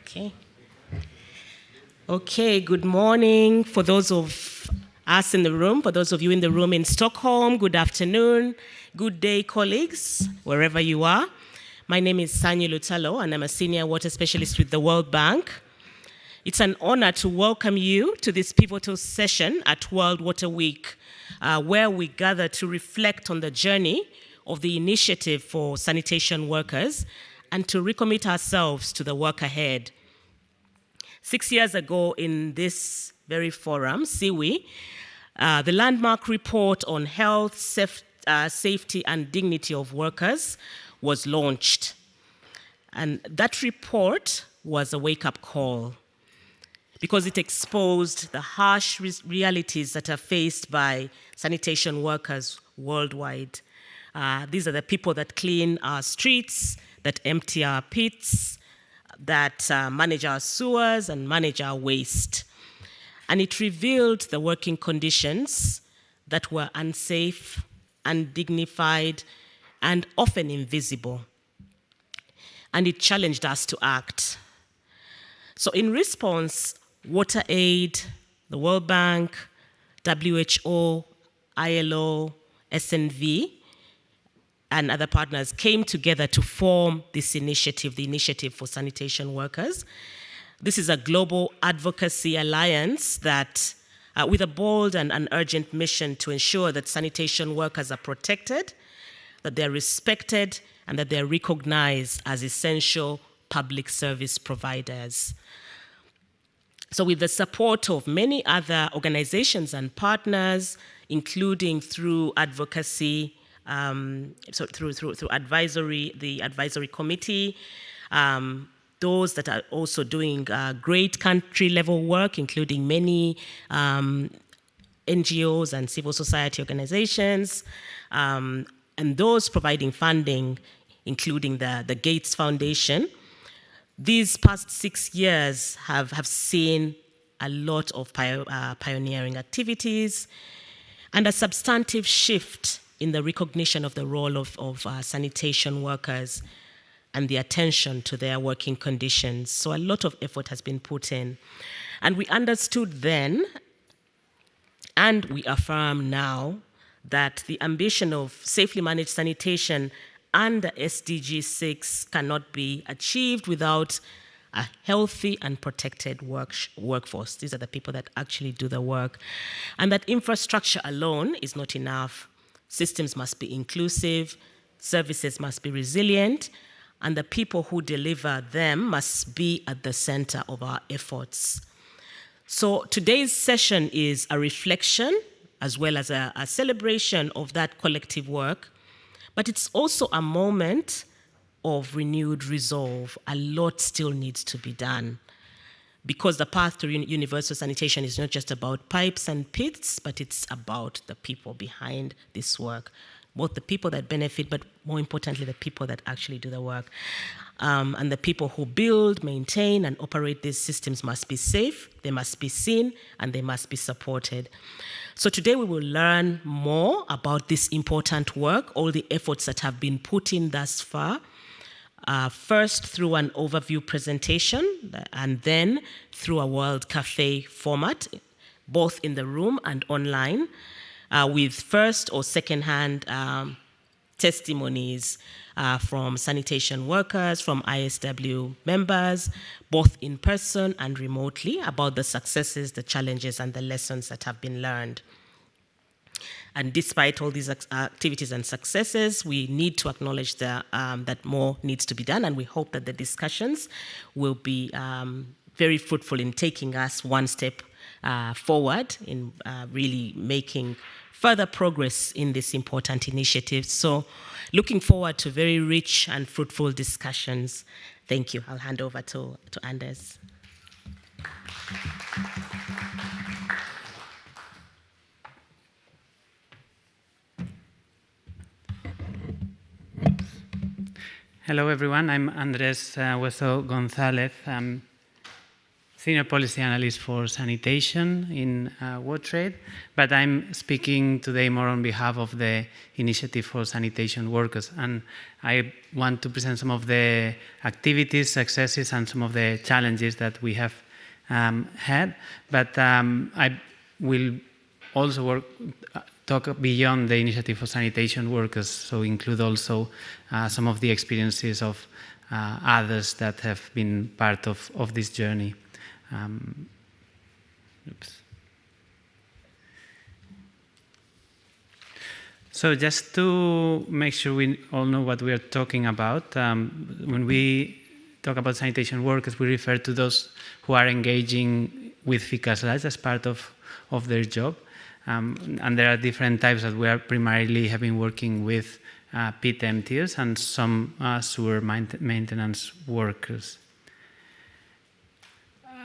Okay. Okay, good morning for those of us in the room, for those of you in the room in Stockholm, good afternoon, good day, colleagues, wherever you are. My name is Sani Lutalo, and I'm a senior water specialist with the World Bank. It's an honor to welcome you to this pivotal session at World Water Week, where we gather to reflect on the journey of the initiative for sanitation workers and to recommit ourselves to the work ahead. 6 years ago in this very forum, SIWI, the landmark report on health, safety, and dignity of workers was launched. And that report was a wake-up call because it exposed the harsh realities that are faced by sanitation workers worldwide. These are the people that clean our streets, that empty our pits, that manage our sewers and manage our waste. And it revealed the working conditions that were unsafe, undignified, and often invisible. And it challenged us to act. So in response, WaterAid, the World Bank, WHO, ILO, SNV, and other partners came together to form this initiative, the Initiative for Sanitation Workers. This is a global advocacy alliance that, with a bold and an urgent mission to ensure that sanitation workers are protected, that they're respected, and that they're recognized as essential public service providers. So with the support of many other organizations and partners, including through advocacy, through advisory, the advisory committee, those that are also doing great country-level work, including many NGOs and civil society organizations, and those providing funding, including the Gates Foundation. These past 6 years have seen a lot of pioneering activities and a substantive shift in the recognition of the role of sanitation workers and the attention to their working conditions. So a lot of effort has been put in. And we understood then, and we affirm now, that the ambition of safely managed sanitation under SDG 6 cannot be achieved without a healthy and protected workforce. These are the people that actually do the work. And that infrastructure alone is not enough. Systems must be inclusive, services must be resilient, and the people who deliver them must be at the center of our efforts. So today's session is a reflection as well as a celebration of that collective work, but it's also a moment of renewed resolve. A lot still needs to be done, because the path to universal sanitation is not just about pipes and pits, but it's about the people behind this work, both the people that benefit, but more importantly, the people that actually do the work. And the people who build, maintain, and operate these systems must be safe, they must be seen, and they must be supported. So today we will learn more about this important work, all the efforts that have been put in thus far, first through an overview presentation, and then through a World Cafe format, both in the room and online, with first or second-hand testimonies from sanitation workers, from ISW members, both in person and remotely, about the successes, the challenges, and the lessons that have been learned. And despite all these activities and successes, we need to acknowledge that more needs to be done, and we hope that the discussions will be very fruitful in taking us one step forward in really making further progress in this important initiative. So looking forward to very rich and fruitful discussions. Thank you. I'll hand over to Anders. Hello, everyone. I'm Andres Hueso González. I'm Senior Policy Analyst for Sanitation in WaterAid, but I'm speaking today more on behalf of the Initiative for Sanitation Workers, and I want to present some of the activities, successes, and some of the challenges that we have had, but I will also talk beyond the Initiative for Sanitation Workers, so include also some of the experiences of others that have been part of this journey. So just to make sure we all know what we are talking about, when we talk about sanitation workers, we refer to those who are engaging with FICAS as part of their job. And there are different types that we are primarily have been working with pit emptiers and some sewer maintenance workers.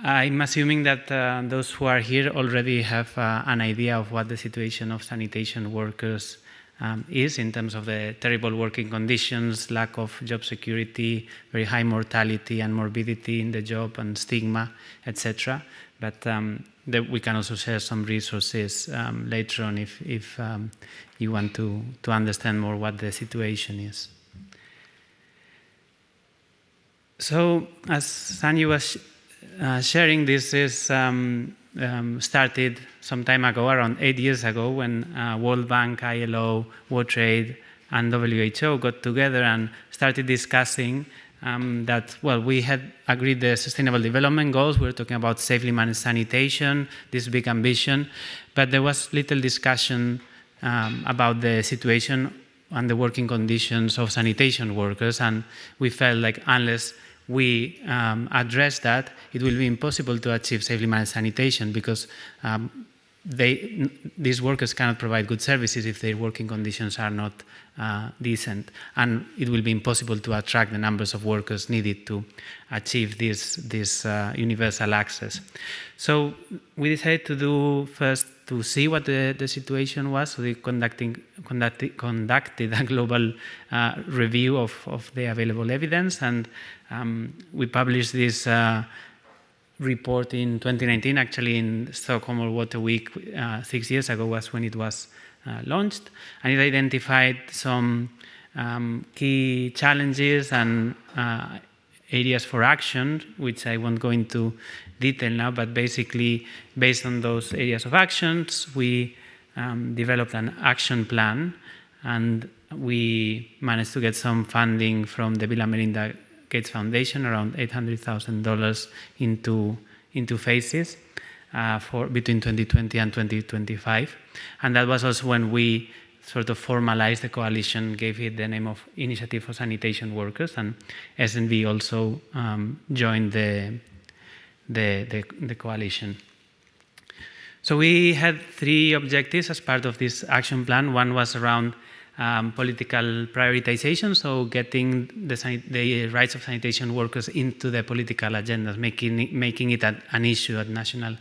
I'm assuming that those who are here already have an idea of what the situation of sanitation workers is in terms of the terrible working conditions, lack of job security, very high mortality and morbidity in the job, and stigma, etc. But we can also share some resources later on if you want to understand more what the situation is. So, as Sanyu was sharing, this is started some time ago, around 8 years ago, when World Bank, ILO, WaterAid, and WHO got together and started discussing that, well, we had agreed the Sustainable Development Goals. We were talking about safely managed sanitation, this big ambition, but there was little discussion about the situation and the working conditions of sanitation workers, and we felt like unless we address that, it will be impossible to achieve safely managed sanitation, because these workers cannot provide good services if their working conditions are not decent, and it will be impossible to attract the numbers of workers needed to achieve this universal access. So we decided to do first to see what the situation was. So we conducted a global review of the available evidence, and we published this report in 2019, actually in Stockholm World Water Week 6 years ago was when it was launched, and it identified some key challenges and areas for action, which I won't go into detail now, but basically based on those areas of actions, we developed an action plan, and we managed to get some funding from the Bill and Melinda Gates Foundation, around $800,000 into phases for between 2020 and 2025. And that was also when we sort of formalized the coalition, gave it the name of Initiative for Sanitation Workers, and SNV also joined the coalition. So we had 3 objectives as part of this action plan. One was around political prioritization, so getting the rights of sanitation workers into the political agendas, making it an issue at national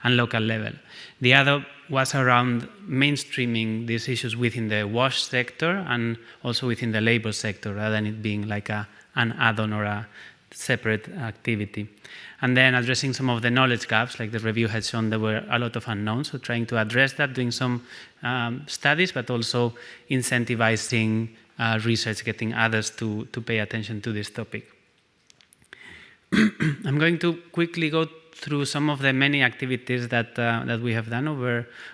and local level. The other was around mainstreaming these issues within the wash sector and also within the labor sector, rather than it being like an add-on or a separate activity. And then addressing some of the knowledge gaps, like the review had shown there were a lot of unknowns, so trying to address that, doing some studies, but also incentivizing research, getting others to pay attention to this topic. I'm going to quickly go through some of the many activities that we have done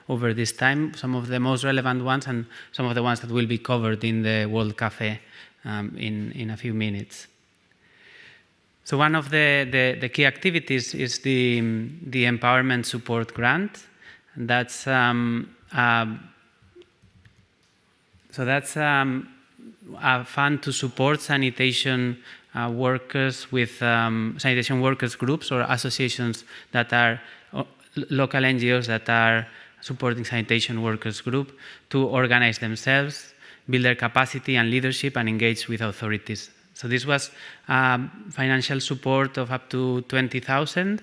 over this time, some of the most relevant ones and some of the ones that will be covered in the World Cafe in a few minutes. So one of the key activities is the Empowerment Support Grant. That's a fund to support sanitation workers with sanitation workers groups or associations that are local NGOs that are supporting sanitation workers group to organize themselves, build their capacity and leadership, and engage with authorities. So this was financial support of up to 20,000.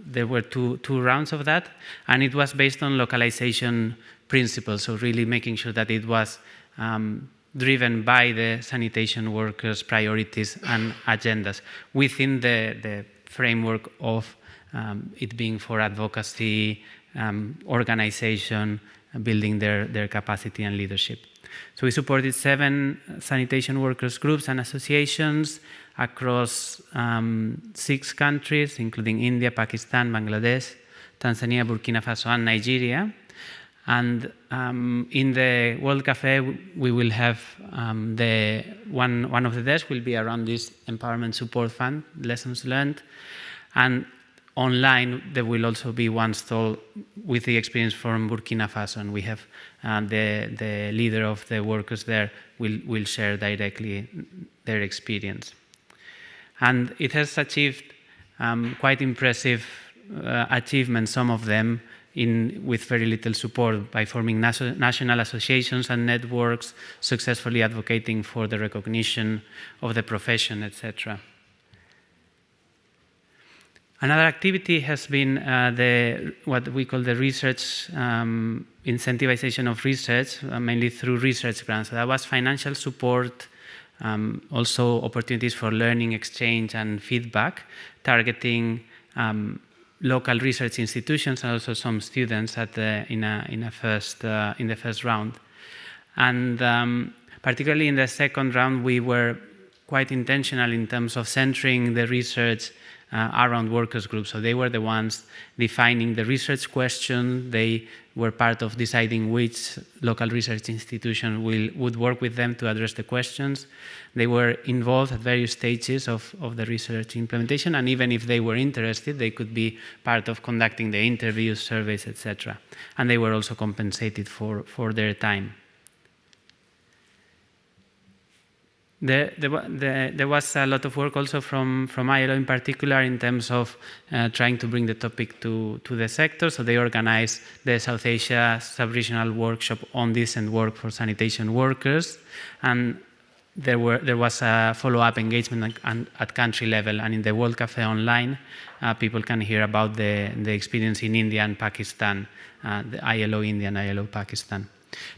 There were two rounds of that, and it was based on localization principles, so really making sure that it was driven by the sanitation workers' priorities and agendas within the framework of it being for advocacy, organization, building their capacity and leadership. So we supported 7 sanitation workers groups and associations across 6 countries, including India, Pakistan, Bangladesh, Tanzania, Burkina Faso, and Nigeria. And in the World Cafe, we will have one of the desks will be around this Empowerment Support Fund, lessons learned. And online, there will also be one stall with the experience from Burkina Faso. And we have the leader of the workers there will share directly their experience. And it has achieved quite impressive achievements, some of them, with very little support, by forming national associations and networks, successfully advocating for the recognition of the profession, etc. Another activity has been what we call the research, incentivization of research, mainly through research grants. So that was financial support, also opportunities for learning, exchange, and feedback, targeting local research institutions and also some students in the first round. And particularly in the second round, we were quite intentional in terms of centering the research around workers groups. So they were the ones defining the research question. They were part of deciding which local research institution would work with them to address the questions. They were involved at various stages of the research implementation, and even if they were interested, they could be part of conducting the interviews, surveys, etc. And they were also compensated for their time. There was a lot of work also from ILO in particular in terms of trying to bring the topic to the sector. So they organized the South Asia Sub-Regional Workshop on Decent Work for Sanitation Workers. And there was a follow-up engagement at country level. And in the World Cafe online, people can hear about the experience in India and Pakistan, the ILO India and ILO Pakistan.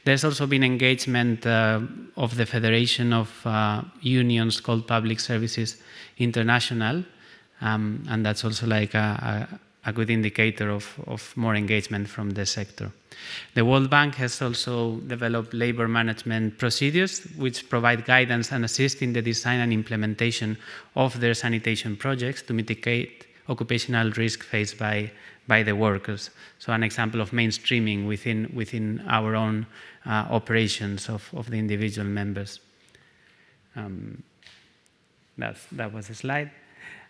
There's also been engagement of the Federation of Unions called Public Services International, and that's also like a good indicator of more engagement from the sector. The World Bank has also developed labor management procedures which provide guidance and assist in the design and implementation of their sanitation projects to mitigate occupational risk faced by the workers. So an example of mainstreaming within our own operations of the individual members. That was a slide.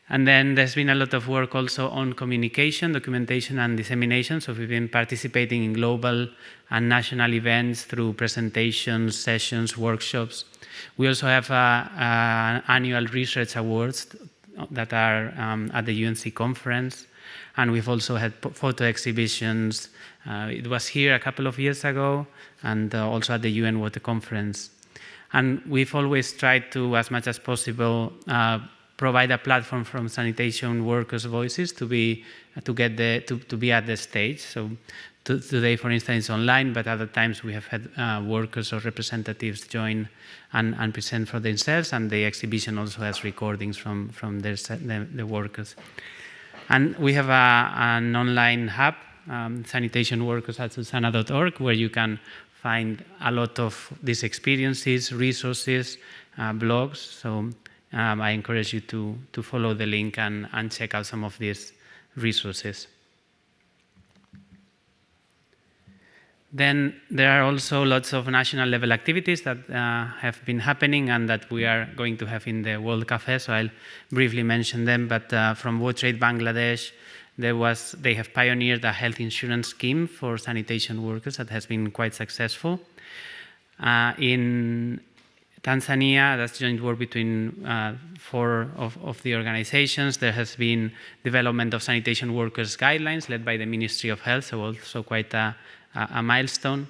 And then there's been a lot of work also on communication, documentation, and dissemination. So we've been participating in global and national events through presentations, sessions, workshops. We also have annual research awards that are at the UNC conference. And we've also had photo exhibitions. It was here a couple of years ago, and also at the UN Water Conference. And we've always tried to, as much as possible, provide a platform from sanitation workers' voices to be at the stage. So today, for instance, it's online, but other times we have had workers or representatives join and present for themselves, and the exhibition also has recordings from the workers. And we have an online hub, sanitationworkers@susana.org, where you can find a lot of these experiences, resources, blogs. So I encourage you to follow the link and check out some of these resources. Then there are also lots of national level activities that have been happening and that we are going to have in the World Cafe, so I'll briefly mention them. But from WaterAid Bangladesh, they have pioneered a health insurance scheme for sanitation workers that has been quite successful. In Tanzania, that's joint work between 4 of the organizations. There has been development of sanitation workers guidelines led by the Ministry of Health, so also quite a milestone.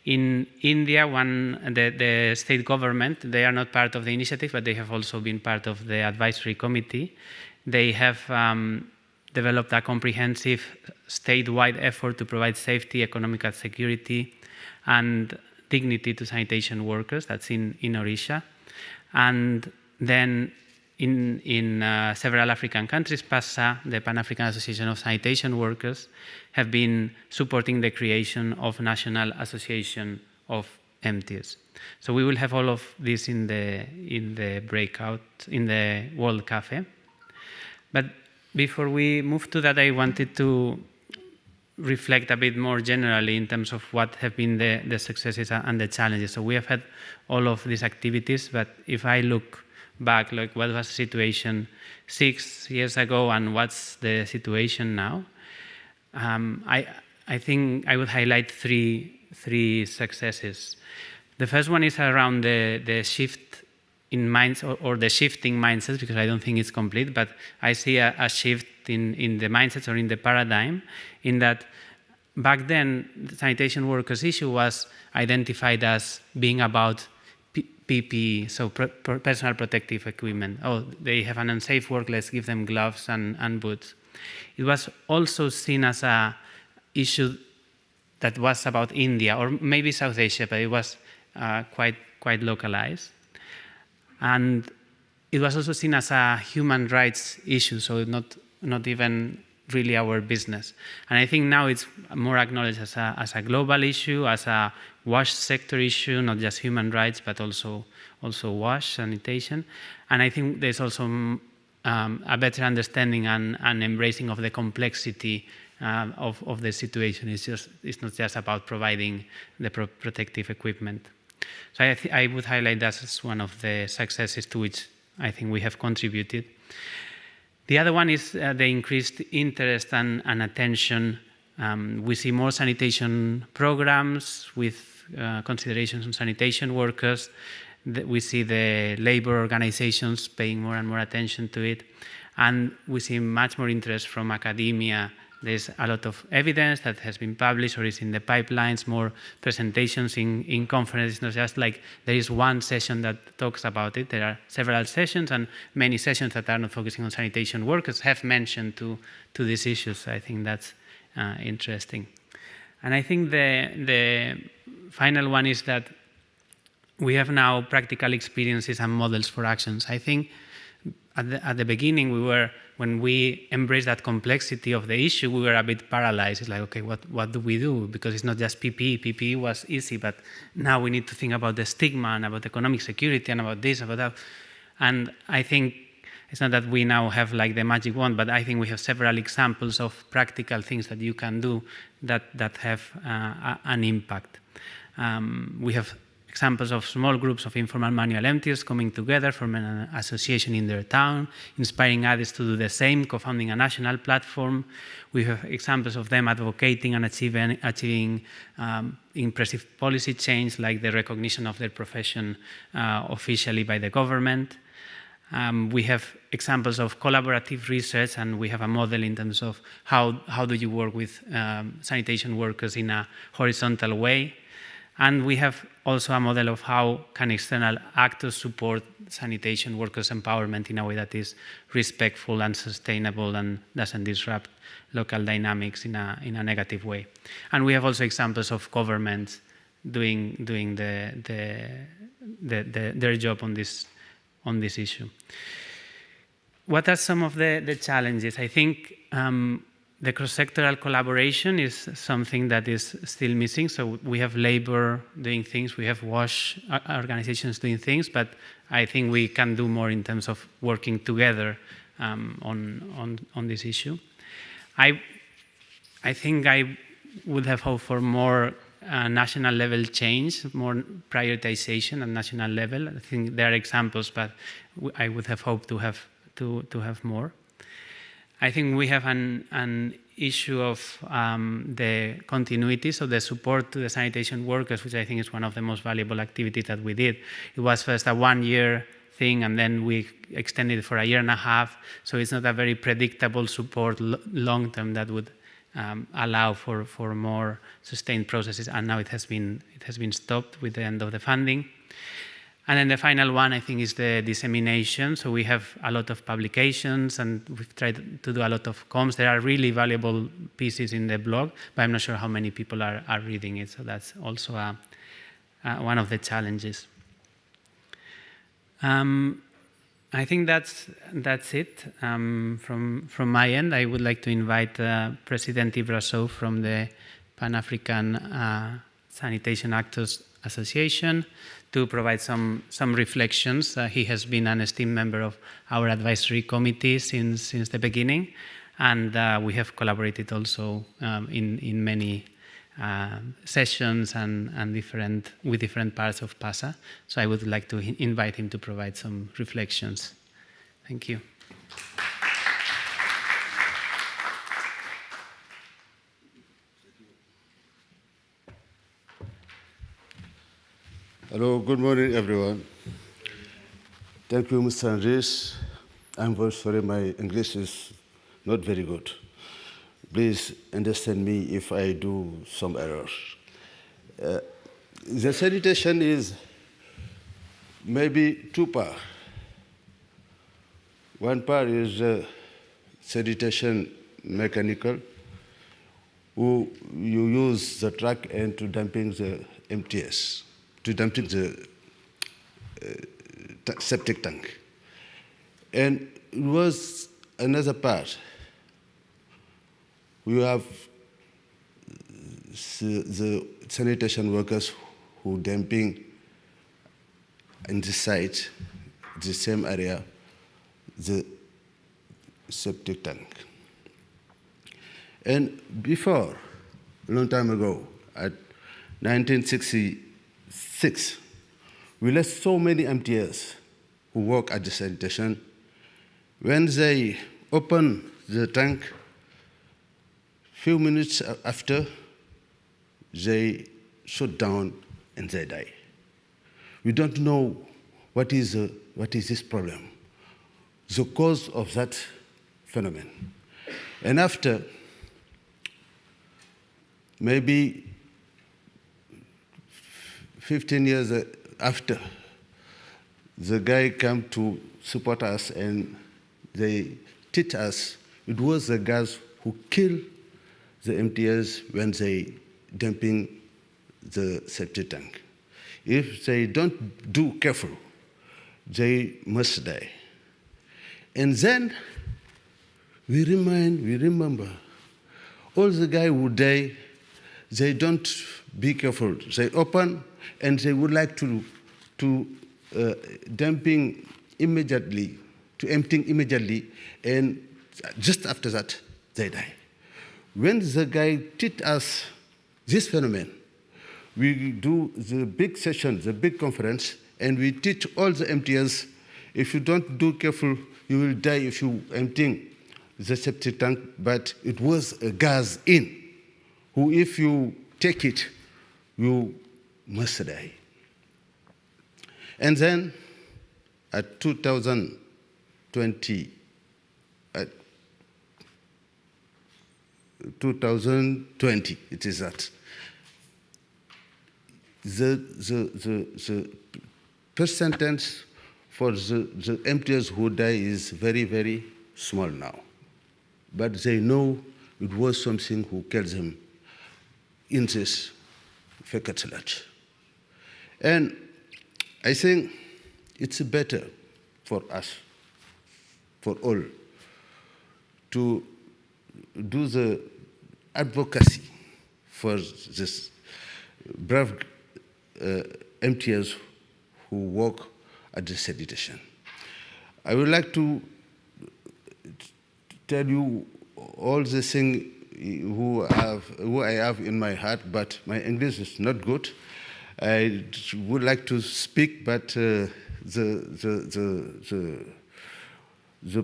In India, the state government, they are not part of the initiative, but they have also been part of the advisory committee. They have developed a comprehensive statewide effort to provide safety, economic security, and dignity to sanitation workers. That's in Odisha. And then in several African countries, PASA, the Pan-African Association of Sanitation Workers, have been supporting the creation of National Association of MTs. So we will have all of this in the breakout, in the World Cafe. But before we move to that, I wanted to reflect a bit more generally in terms of what have been the successes and the challenges. So we have had all of these activities, but if I look back, like what was the situation 6 years ago and what's the situation now, I think I would highlight three successes. The first one is around the shift in minds or the shifting mindsets, because I don't think it's complete, but I see a shift in the mindsets or in the paradigm, in that back then the sanitation workers issue was identified as being about PPE, so personal protective equipment. Oh, they have an unsafe work, let's give them gloves and boots. It was also seen as a issue that was about India or maybe South Asia, but it was quite localized. And it was also seen as a human rights issue, so not even really our business. And I think now it's more acknowledged as a global issue, as a wash sector issue, not just human rights, but also wash, sanitation. And I think there's also a better understanding and embracing of the complexity of the situation. It's not just about providing the protective equipment. So I would highlight that as one of the successes to which I think we have contributed. The other one is the increased interest and attention. We see more sanitation programs with considerations on sanitation workers. We see the labor organizations paying more and more attention to it. And we see much more interest from academia. There's a lot of evidence that has been published or is in the pipelines, more presentations in conferences. It's not just like there is one session that talks about it. There are several sessions, and many sessions that are not focusing on sanitation workers have mentioned to these issues. I think that's interesting. And I think the final one is that we have now practical experiences and models for actions. I think at the beginning when we embraced that complexity of the issue, we were a bit paralyzed. It's like, okay, what do we do? Because it's not just PPE. PPE was easy, but now we need to think about the stigma and about economic security and about this, about that. And I think it's not that we now have like the magic wand, but I think we have several examples of practical things that you can do that have an impact. We have examples of small groups of informal manual emptiers coming together, forming an association in their town, inspiring others to do the same, co-founding a national platform. We have examples of them advocating and achieving impressive policy change, like the recognition of their profession officially by the government. We have examples of collaborative research, and we have a model in terms of how do you work with sanitation workers in a horizontal way. And we have also a model of how can external actors support sanitation workers' empowerment in a way that is respectful and sustainable and doesn't disrupt local dynamics in a negative way. And we have also examples of governments doing their job on this issue. What are some of the challenges? I think the cross-sectoral collaboration is something that is still missing. So we have labor doing things, we have wash organizations doing things, but I think we can do more in terms of working together on this issue. I think I would have hoped for more national level change, more prioritization at national level. I think there are examples, but I would have hoped to have more. I think we have an issue of the continuity, so the support to the sanitation workers, which I think is one of the most valuable activities that we did. It was first a 1-year thing, and then we extended it for a 1.5 years. So it's not a very predictable support long term that would allow for more sustained processes. And now it has been stopped with the end of the funding. And then the final one, I think, is the dissemination. So we have a lot of publications, and we've tried to do a lot of comms. There are really valuable pieces in the blog, but I'm not sure how many people are reading it. So that's also one of the challenges. And I think that's it. From my end, I would like to invite President Ibrasov from the Pan-African Sanitation Actors Association to provide some reflections. He has been an esteemed member of our advisory committee since the beginning, and we have collaborated also in many sessions and with different parts of PASA. So I would like to invite him to provide some reflections. Thank you. Hello, good morning, everyone. Thank you, Mr. Andres. I'm very sorry, my English is not very good. Please understand me if I do some errors. The sanitation is maybe two parts. One part is sanitation mechanical, who you use the truck and to dumping the MTS, to dumping the septic tank. And it was another part. We have the sanitation workers who dumping in the site, the same area, the septic tank. And before, a long time ago, at 1966, we lost so many MTS who work at the sanitation. When they open the tank, few minutes after, they shut down and they die. We don't know what is this problem, the cause of that phenomenon. And after, maybe 15 years after, the guy came to support us and they teach us it was the guys who killed the MTS when they dumping the septic tank. If they don't do careful, they must die. And then we remember all the guys who die, they don't be careful. They open and they would like to dumping immediately, to emptying immediately, and just after that, they die. When the guy teach us this phenomenon, we do the big session, the big conference, and we teach all the MTS, if you don't do careful, you will die if you emptying the septic tank, but it was a gas in, who if you take it, you must die. And then at 2020, it is that. The percentage for the MTS who die is very, very small now. But they know it was something who killed them in this fake sludge. And I think it's better for us, for all, to do the advocacy for this brave MTS who work at the sanitation. I would like to tell you all the things who I have in my heart, but my English is not good. I would like to speak, but the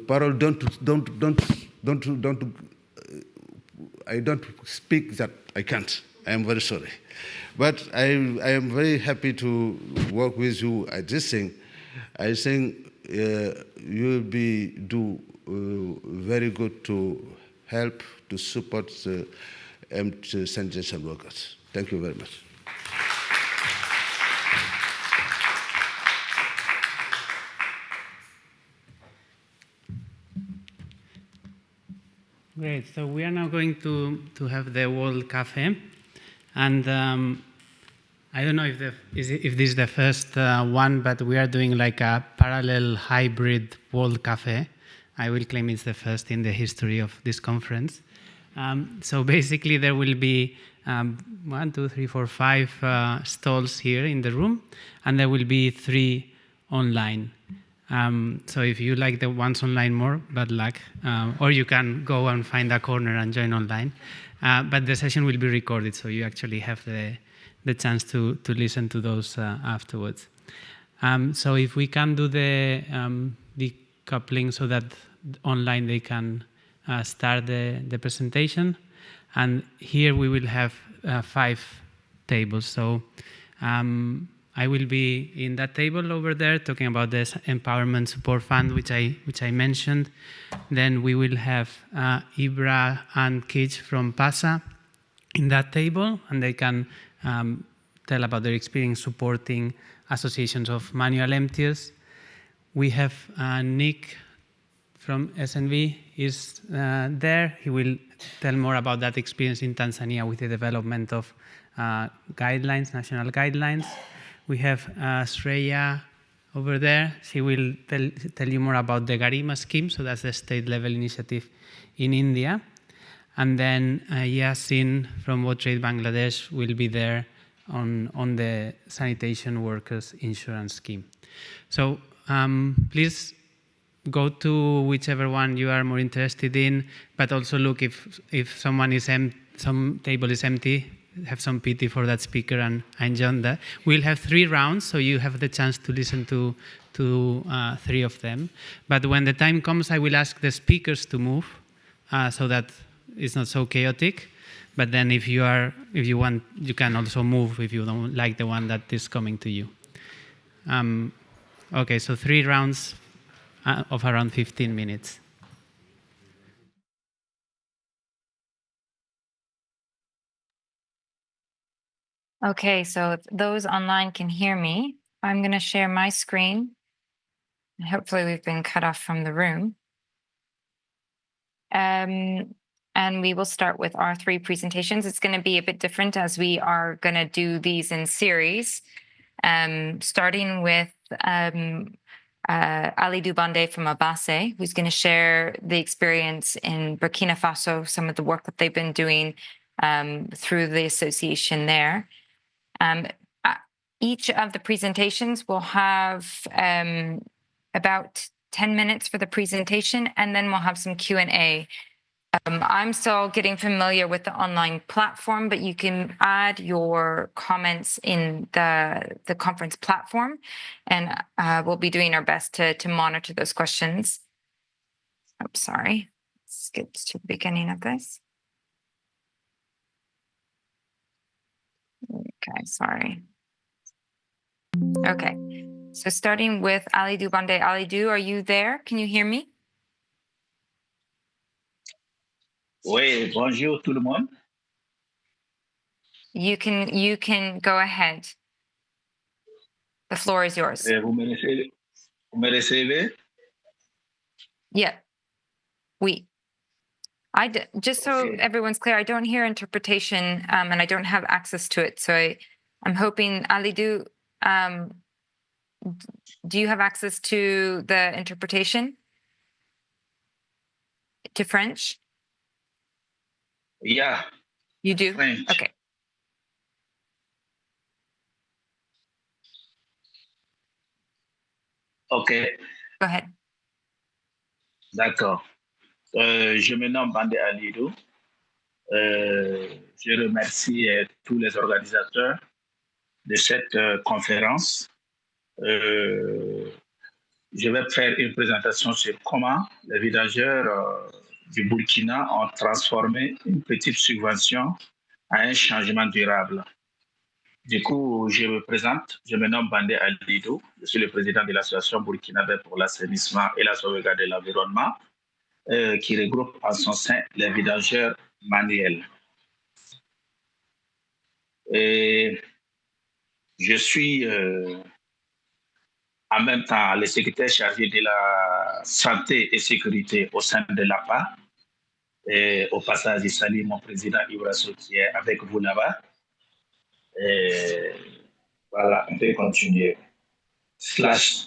parole don't. I don't speak that I can't. I am very sorry, but I am very happy to work with you at this thing. I think you will do very good to help to support the sanitation workers. Thank you very much. Great. So we are now going to have the World Cafe, and I don't know if if this is the first one, but we are doing like a parallel hybrid World Cafe. I will claim it's the first in the history of this conference. So basically, there will be 1, 2, 3, 4, 5 stalls here in the room, and there will be 3 online. So if you like the ones online more, bad luck. Or you can go and find a corner and join online. But the session will be recorded, so you actually have the chance to listen to those afterwards. So if we can do the decoupling so that online they can start the presentation. And here we will have 5 tables. So I will be in that table over there talking about this Empowerment Support Fund, which I mentioned. Then we will have Ibra and Kij from PASA in that table, and they can tell about their experience supporting associations of manual emptiers. We have Nick from SNV is there. He will tell more about that experience in Tanzania with the development of guidelines, national guidelines. We have Shreya over there. She will tell you more about the Garima scheme, so that's the state-level initiative in India. And then Yasin from WaterAid Bangladesh will be there on the Sanitation Workers insurance scheme. So please go to whichever one you are more interested in, but also look if someone is some table is empty, have some pity for that speaker and join that. We'll have 3 rounds, so you have the chance to listen to 3 of them. But when the time comes, I will ask the speakers to move so that it's not so chaotic. But then if you want, you can also move if you don't like the one that is coming to you. Okay, so 3 rounds of around 15 minutes. Okay, so if those online can hear me, I'm going to share my screen. And hopefully we've been cut off from the room. And we will start with our 3 presentations. It's going to be a bit different as we are going to do these in series, starting with Ali Dubande from Abase, who's going to share the experience in Burkina Faso, some of the work that they've been doing through the association there. Each of the presentations will have about 10 minutes for the presentation, and then we'll have some Q&A. I'm still getting familiar with the online platform, but you can add your comments in the conference platform, and we'll be doing our best to monitor those questions. Oh, sorry. Let's get to the beginning of this. Okay, sorry. Okay, so starting with Ali Dubande. Ali Du, are you there? Can you hear me? Oui, bonjour tout le monde. You can go ahead. The floor is yours. Vous me recevez? Yeah. Oui. Just so everyone's clear, I don't hear interpretation and I don't have access to it. So I'm hoping, Ali Du, do you have access to the interpretation? To French? Yeah. You do? French. Okay. OK. Go ahead. D'accord. Je me nomme Bande Alidou. Je remercie tous les organisateurs de cette conférence. Je vais faire une présentation sur comment les vidageurs du Burkina ont transformé une petite subvention à un changement durable. Du coup, je me présente, je me nomme Bandé Alidou, je suis le président de l'association burkinabé pour l'assainissement et la sauvegarde de l'environnement, qui regroupe en son sein les vidageurs manuels. Et je suis en même temps le secrétaire chargé de la santé et sécurité au sein de l'APA. Et au passage, je salue mon président Ibrasso qui est avec vous là-bas. Voilà, on peut continuer. Slash.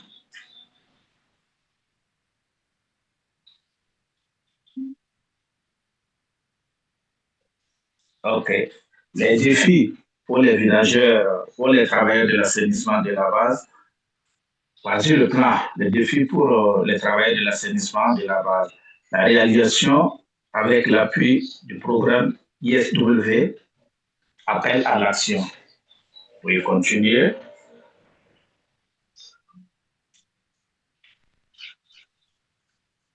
OK. Les défis pour les vidageurs, pour les travailleurs de l'assainissement de la base. Voici le plan. Les défis pour les travailleurs de l'assainissement de la base. La réalisation avec l'appui du programme ISW, appel à l'action. Vous pouvez continuer.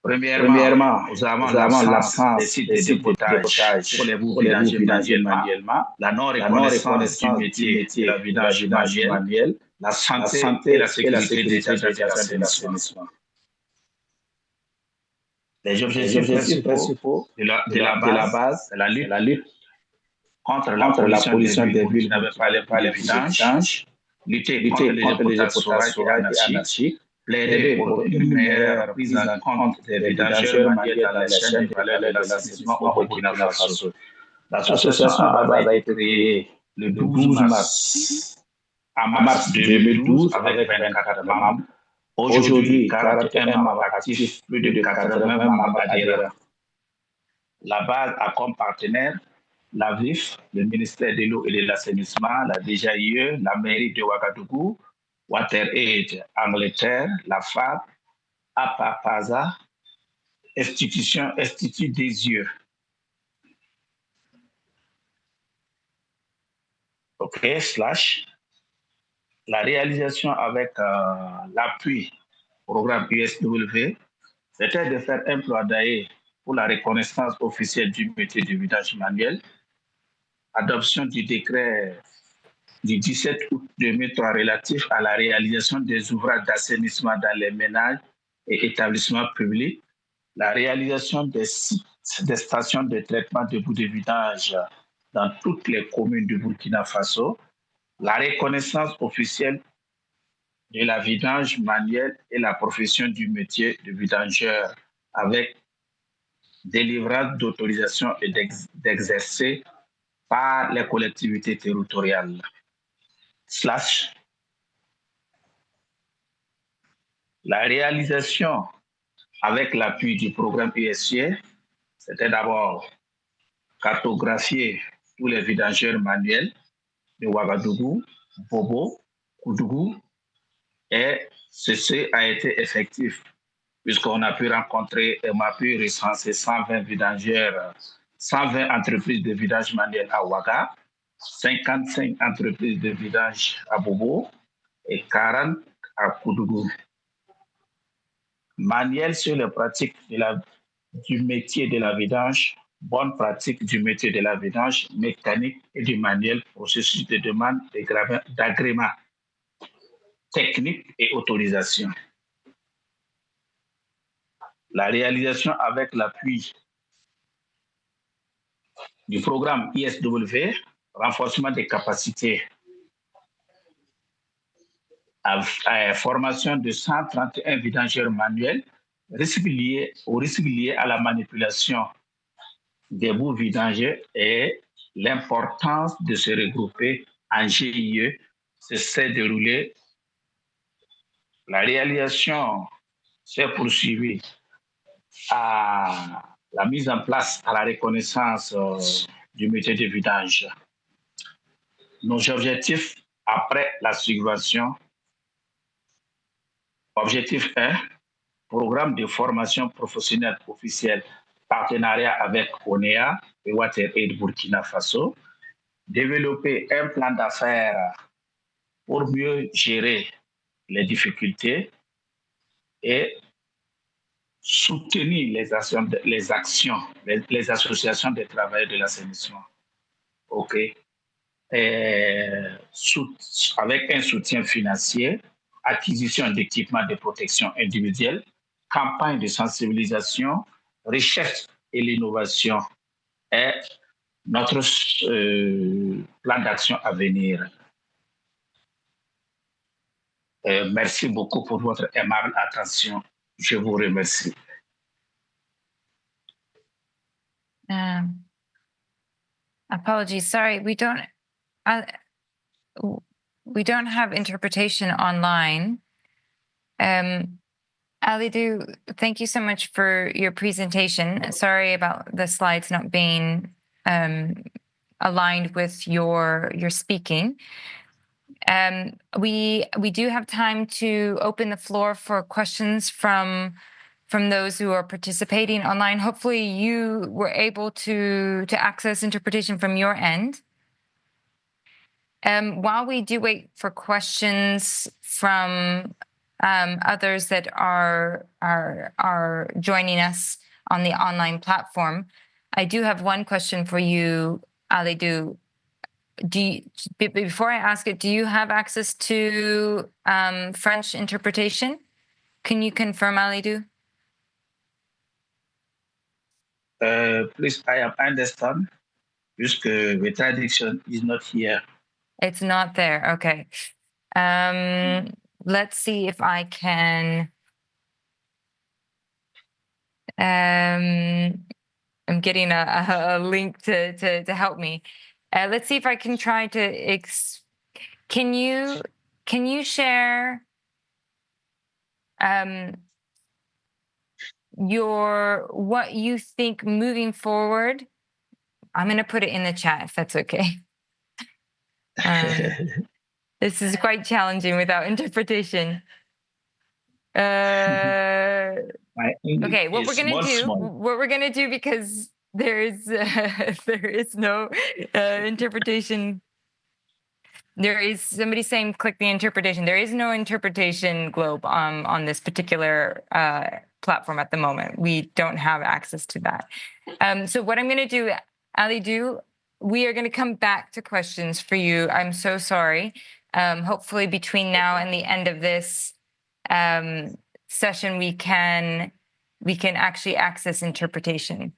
Premièrement, nous avons l'absence des sites de dépotage pour les boues vidagées manuellement, la non-reconnaissance du métier de la vidange manuel, la santé et la sécurité des agents de l'assainissement. Les objectifs principaux de la base, c'est la lutte contre la pollution des bulles qui n'avaient pas les vidanges, lutter contre les dépotages sauvages et anarchiques, plaider pour une meilleure prise en compte des vidangeurs manuels dans la chaîne de valeur de l'assainissement au Burkina Faso. L'association à base a été créée le 12 mars, en mars 2012 avec 24 membres. Aujourd'hui, 41 membres actifs, plus de 80 membres adhérents. La base a comme partenaire la VIF, le ministère de l'eau et de l'assainissement, la DGIE, la mairie de Ouagadougou, WaterAid Angleterre, la FAB, APAPASA, Institut des yeux. OK, slash. La réalisation avec l'appui programme USW, c'était de faire un plaidoyer pour la reconnaissance officielle du métier de vidage manuel, adoption du décret du 17 août 2003 relatif à la réalisation des ouvrages d'assainissement dans les ménages et établissements publics, la réalisation des sites des stations de traitement de boues de vidange dans toutes les communes du Burkina Faso, la reconnaissance officielle de la vidange manuelle et la profession du métier de vidangeur avec délivrance d'autorisation et d'exercer par les collectivités territoriales. Slash. La réalisation avec l'appui du programme USC, c'était d'abord cartographier tous les vidangeurs manuels de Ouagadougou, Bobo, Koudougou, et ceci a été effectif puisqu'on a pu rencontrer et on a pu recenser 120 vidangeurs, 120 entreprises de vidage manuel à Ouaga, 55 entreprises de vidage à Bobo et 40 à Koudougou. Manuel sur les pratiques du métier de la vidange, bonne pratique du métier de la vidange, mécanique et du manuel, processus de demande d'agrément, technique et autorisation. La réalisation avec l'appui du programme ISW, renforcement des capacités, formation de 131 vidangeurs manuels, risques liés à la manipulation des boues vidangées et l'importance de se regrouper en GIE s'est déroulée. La réalisation s'est poursuivie à la mise en place, à la reconnaissance du métier de vidange. Nos objectifs après la subvention. Objectif 1, programme de formation professionnelle officielle, partenariat avec ONEA et WaterAid Burkina Faso. Développer un plan d'affaires pour mieux gérer les difficultés et soutenir les associations des travailleurs de l'assainissement. OK. Avec un soutien financier, acquisition d'équipements de protection individuelle, campagne de sensibilisation, recherche et l'innovation est notre plan d'action à venir. Merci beaucoup pour votre aimable attention. Je vous remercie. Apologies, sorry, we don't. We don't have interpretation online. Alidu, thank you so much for your presentation. Sorry about the slides not being aligned with your speaking. We do have time to open the floor for questions from those who are participating online. Hopefully you were able to access interpretation from your end. While we do wait for questions from others that are joining us on the online platform, I do have one question for you, Alidu. Before I ask it, do you have access to French interpretation? Can you confirm, Alidu? Please, I understand. Just the traduction is not here. It's not there. Okay. Let's see if I can. I'm getting a link to help me. Let's see if I can try to. Can you share what you think moving forward? I'm going to put it in the chat if that's okay. This is quite challenging without interpretation. Okay, what we're gonna do, because there is no interpretation. There is somebody saying click the interpretation. There is no interpretation globe on this particular platform at the moment. We don't have access to that. So what I'm gonna do, Alidu, we are gonna come back to questions for you. I'm so sorry. Hopefully between now and the end of this session, we can actually access interpretation.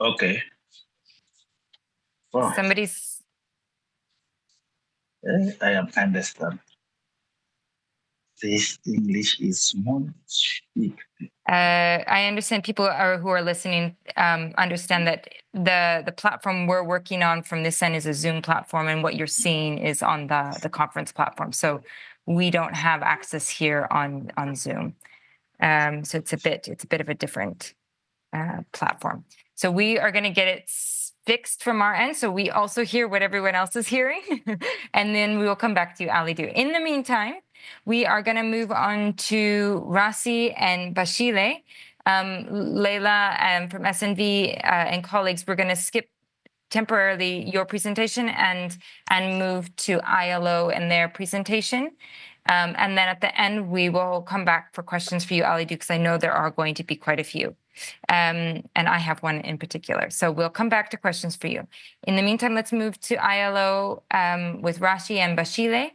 Okay. Oh. I understand. This English is small. I understand people who are listening understand that the platform we're working on from this end is a Zoom platform, and what you're seeing is on the conference platform. So we don't have access here on Zoom. So it's a bit of a different platform. So we are going to get it fixed from our end, so we also hear what everyone else is hearing, and then we will come back to you, Alidu. In the meantime, we are going to move on to Rasi and Bashile. Leila from SNV and colleagues, we're going to skip temporarily your presentation and move to ILO and their presentation. And then at the end, we will come back for questions for you, Alidu, because I know there are going to be quite a few. And I have one in particular. So we'll come back to questions for you. In the meantime, let's move to ILO with Rashi and Bashile.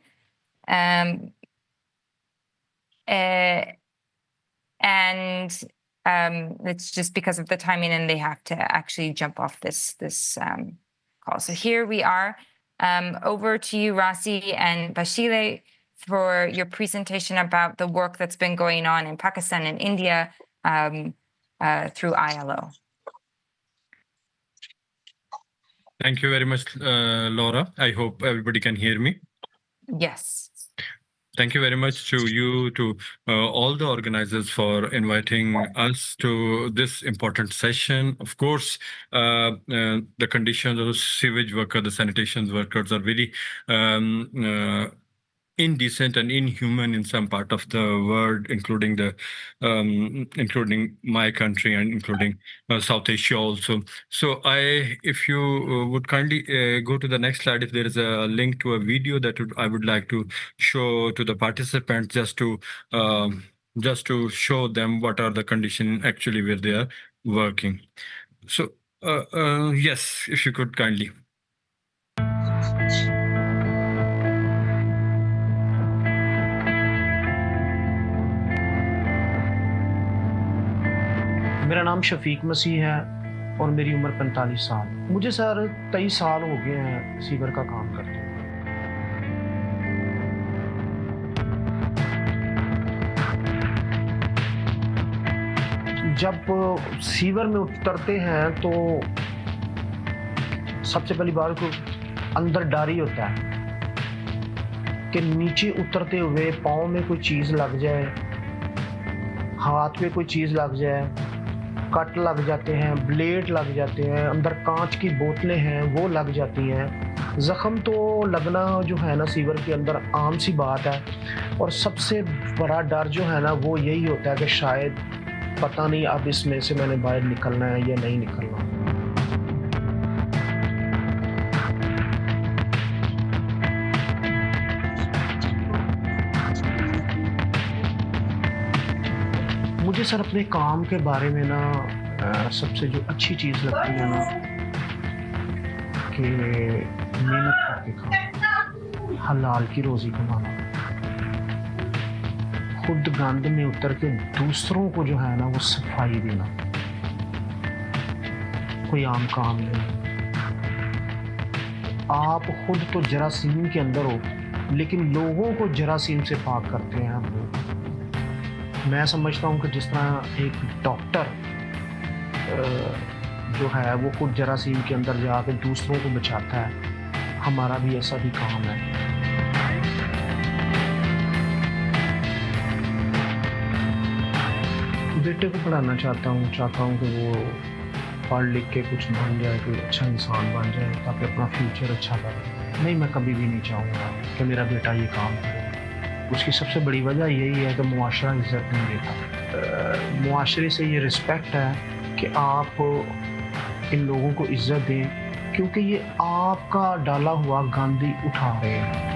It's just because of the timing, and they have to actually jump off this call. So here we are. Over to you, Rasi and Bashile, for your presentation about the work that's been going on in Pakistan and India through ILO. Thank you very much, Laura. I hope everybody can hear me. Yes. Thank you very much to you, to all the organizers for inviting us to this important session. Of course, the conditions of the sewage workers, the sanitation workers are very indecent and inhuman in some part of the world, including including my country and including South Asia also. So if you would kindly go to the next slide, if there is a link to a video that I would like to show to the participants, just to show them what are the conditions actually where they are working. So yes, if you could kindly. मेरा नाम शफीक मसीह है और मेरी उम्र 45 साल। मुझे sir 23 साल हो गए हैं सीवर का काम करते हुए। जब सीवर में उतरते हैं तो सबसे पहली बात को अंदर डर ही होता है कि नीचे उतरते हुए पाँव में कोई चीज़ लग जाए, हाथ पे कोई चीज़ लग जाए, कट लग जाते हैं, ब्लेड लग जाते हैं, अंदर कांच की बोतलें हैं वो लग जाती हैं। ज़ख़म तो लगना जो है ना सीवर के अंदर आम सी बात है, और सबसे बड़ा डर जो है ना वो यही होता है कि शायद पता नहीं अब इसमें से मैंने बाहर निकलना है या नहीं निकलना। मुझे सर अपने काम के बारे में ना सबसे जो अच्छी चीज़ लगती है ना कि मेहनत करके खाना, हलाल की रोज़ी कमाना, खुद गंद में उतर के दूसरों को जो है ना वो सफाई देना, कोई आम काम नहीं। आप खुद तो जरासीम के अंदर हो लेकिन लोगों को जरासीम से पाक करते हैं आप लोग। मैं समझता हूँ कि जिस तरह एक डॉक्टर जो है वो खुद जरासीम के अंदर जाकर दूसरों को बचाता है, हमारा भी ऐसा ही काम है। बेटे को पढ़ाना चाहता हूँ कि वो पढ़ लिख के कुछ बन जाए, कोई अच्छा इंसान बन जाए ताकि अपना फ्यूचर अच्छा करे। नहीं, मैं कभी भी नहीं चाहूँगा कि मेरा बेटा ये काम करे। उसकी सबसे बड़ी वजह यही है कि मुआशरा इज़्ज़त नहीं देता। मुआशरे से ये रिस्पेक्ट है कि आप इन लोगों को इज़्ज़त दें क्योंकि ये आपका डाला हुआ गंद ही उठा रहे हैं।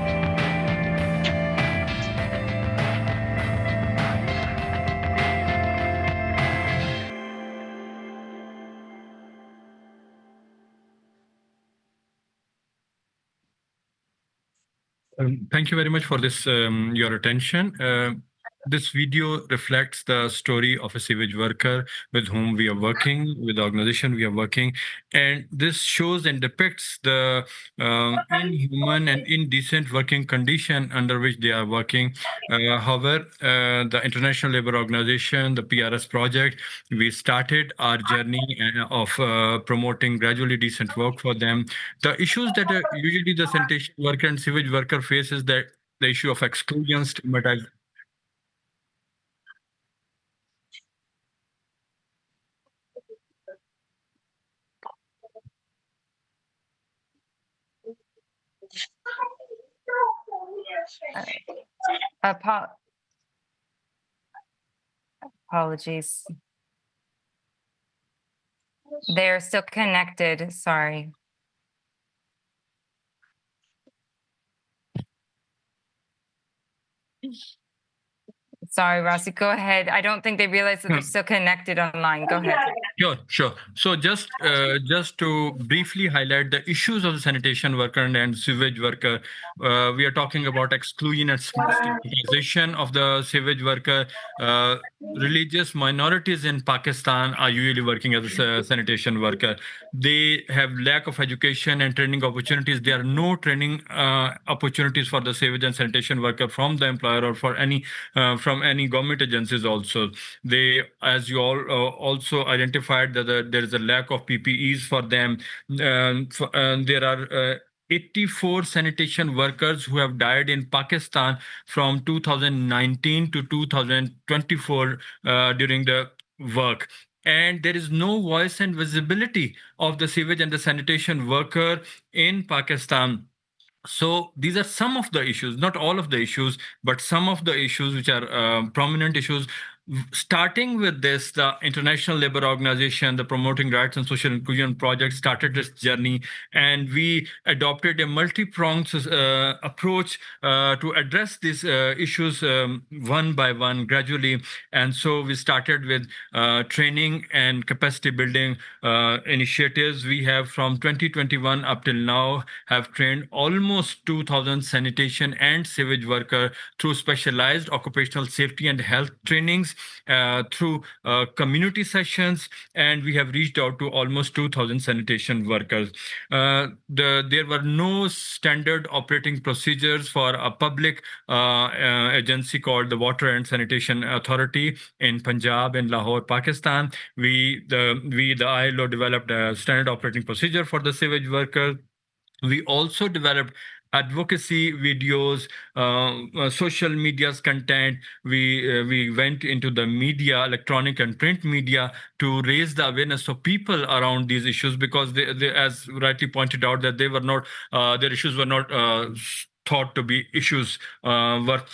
Thank you very much for this, your attention. This video reflects the story of a sewage worker with whom we are working, with the organization we are working, and this shows and depicts the inhuman and indecent working condition under which they are working. However, the International Labour Organization, the PRS project, we started our journey of promoting gradually decent work for them. The issues that usually the sanitation worker and sewage worker face is that the issue of exclusion, stigmatization. Apologies. They're still connected. Sorry. Sorry, Rossi, go ahead. I don't think they realize that they're still connected online. Go ahead. Sure. So just to briefly highlight the issues of the sanitation worker and sewage worker, we are talking about exclusion and stigmatization of the sewage worker. Religious minorities in Pakistan are usually working as a sanitation worker. They have lack of education and training opportunities. There are no training opportunities for the sewage and sanitation worker from the employer or for any from any government agencies also. They, as you all also identified, that there is a lack of PPEs for them. There are 84 sanitation workers who have died in Pakistan from 2019 to 2024 during the work. And there is no voice and visibility of the sewage and the sanitation worker in Pakistan. So these are some of the issues, not all of the issues, but some of the issues which are prominent issues. Starting with this, the International Labour Organization, the Promoting Rights and Social Inclusion Project, started this journey, and we adopted a multi-pronged approach to address these issues one by one, gradually. And so we started with training and capacity building initiatives. We have from 2021 up till now have trained almost 2,000 sanitation and sewage workers through specialized occupational safety and health trainings, through community sessions, and we have reached out to almost 2,000 sanitation workers. There were no standard operating procedures for a public agency called the WaterAid and Sanitation Authority in Punjab, in Lahore, Pakistan. The ILO developed a standard operating procedure for the sewage workers. We also developed advocacy videos, social media's content. We went into the media, electronic and print media, to raise the awareness of people around these issues, because they, as rightly pointed out, that they were not their issues were not thought to be issues worth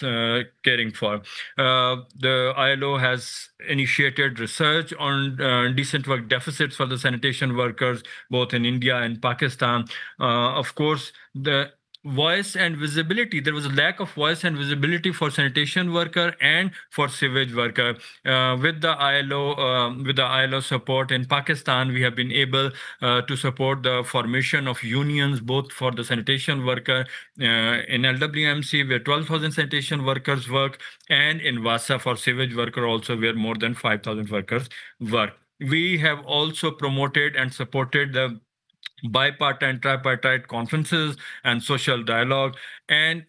caring for. The ILO has initiated research on decent work deficits for the sanitation workers, both in India and Pakistan. Of course, the voice and visibility, there was a lack of voice and visibility for sanitation worker and for sewage worker. With the ILO support in Pakistan, we have been able to support the formation of unions, both for the sanitation worker in LWMC, where 12,000 sanitation workers work, and in Vasa for sewage worker also, where more than 5,000 workers work. We have also promoted and supported the bipartite, tripartite conferences and social dialogue. And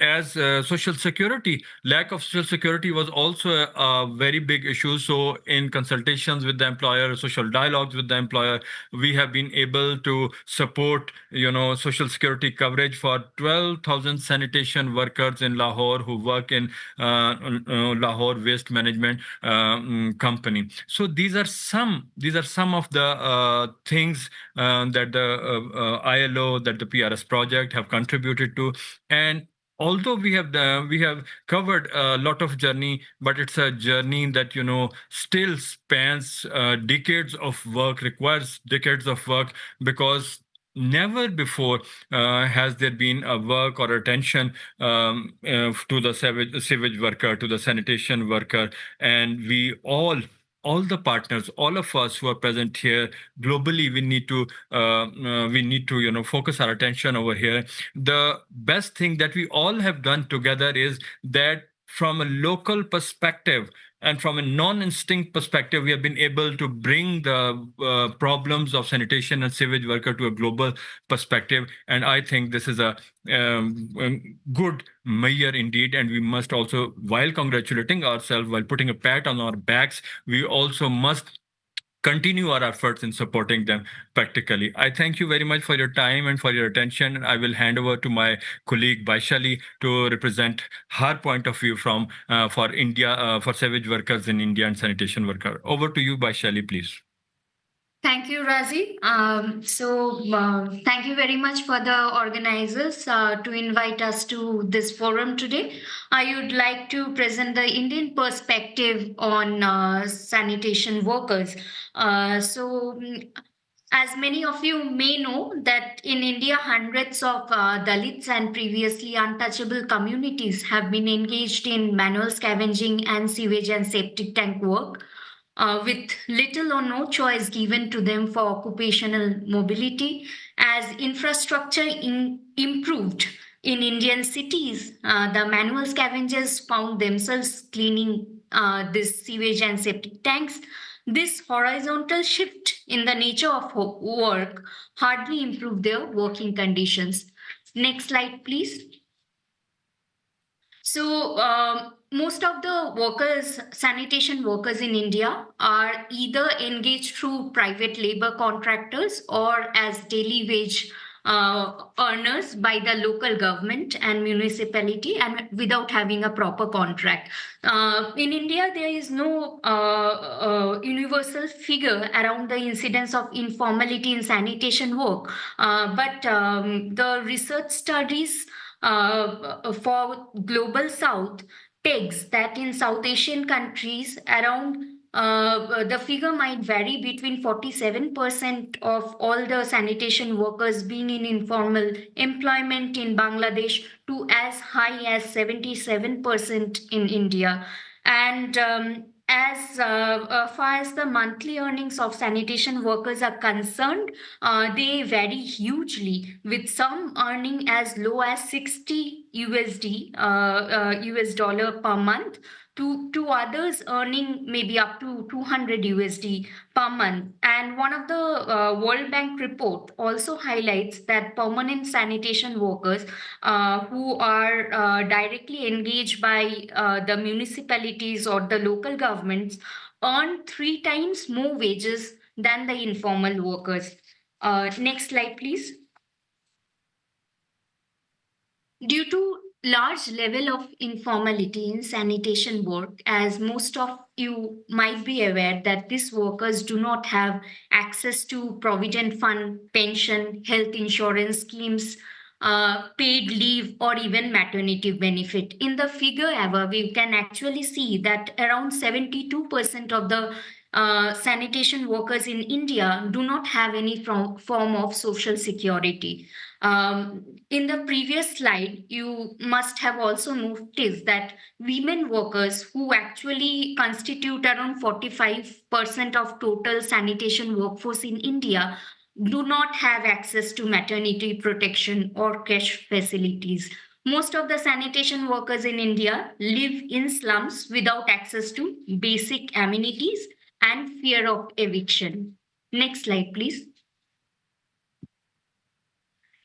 as social security, lack of social security was also a very big issue. So in consultations with the employer, social dialogues with the employer, we have been able to support, social security coverage for 12,000 sanitation workers in Lahore who work in Lahore Waste Management Company. So these are some of the things that the ILO, that the PRS project have contributed to. And although we have covered a lot of journey, but it's a journey that still spans decades of work, requires decades of work, because never before has there been a work or attention to the sewage worker, to the sanitation worker. And we all the partners, all of us who are present here globally, we need to focus our attention over here. The best thing that we all have done together is that from a local perspective and from a non-instinct perspective, we have been able to bring the problems of sanitation and sewage worker to a global perspective. And I think this is a good measure indeed. And we must also, while congratulating ourselves, while putting a pat on our backs, we also must continue our efforts in supporting them practically. I thank you very much for your time and for your attention. I will hand over to my colleague Baishali to represent her point of view from for India, for sewage workers in India and sanitation worker. Over to you, Baishali, please. Thank you, Razi. Thank you very much for the organizers to invite us to this forum today. I would like to present the Indian perspective on sanitation workers. As many of you may know, that in India, hundreds of Dalits and previously untouchable communities have been engaged in manual scavenging and sewage and septic tank work, with little or no choice given to them for occupational mobility. As infrastructure improved in Indian cities, the manual scavengers found themselves cleaning this sewage and septic tanks. This horizontal shift in the nature of work hardly improved their working conditions. Next slide, please. So, most of the workers, sanitation workers in India, are either engaged through private labor contractors or as daily wage earners by the local government and municipality, and without having a proper contract. In India, there is no universal figure around the incidence of informality in sanitation work, but the research studies for Global South pegs that in South Asian countries, around the figure might vary between 47% of all the sanitation workers being in informal employment in Bangladesh to as high as 77% in India. And as far as the monthly earnings of sanitation workers are concerned, they vary hugely, with some earning as low as 60 USD, US dollar per month, to others earning maybe up to 200 USD per month. And one of the World Bank report also highlights that permanent sanitation workers who are directly engaged by the municipalities or the local governments earn 3 times more wages than the informal workers. Next slide, please. Due to large level of informality in sanitation work, as most of you might be aware that these workers do not have access to provident fund, pension, health insurance schemes, paid leave, or even maternity benefit. In the figure above, we can actually see that around 72% of the sanitation workers in India do not have any form of social security. In the previous slide, you must have also noticed that women workers, who actually constitute around 45% of total sanitation workforce in India, do not have access to maternity protection or cash facilities. Most of the sanitation workers in India live in slums without access to basic amenities and fear of eviction. Next slide, please.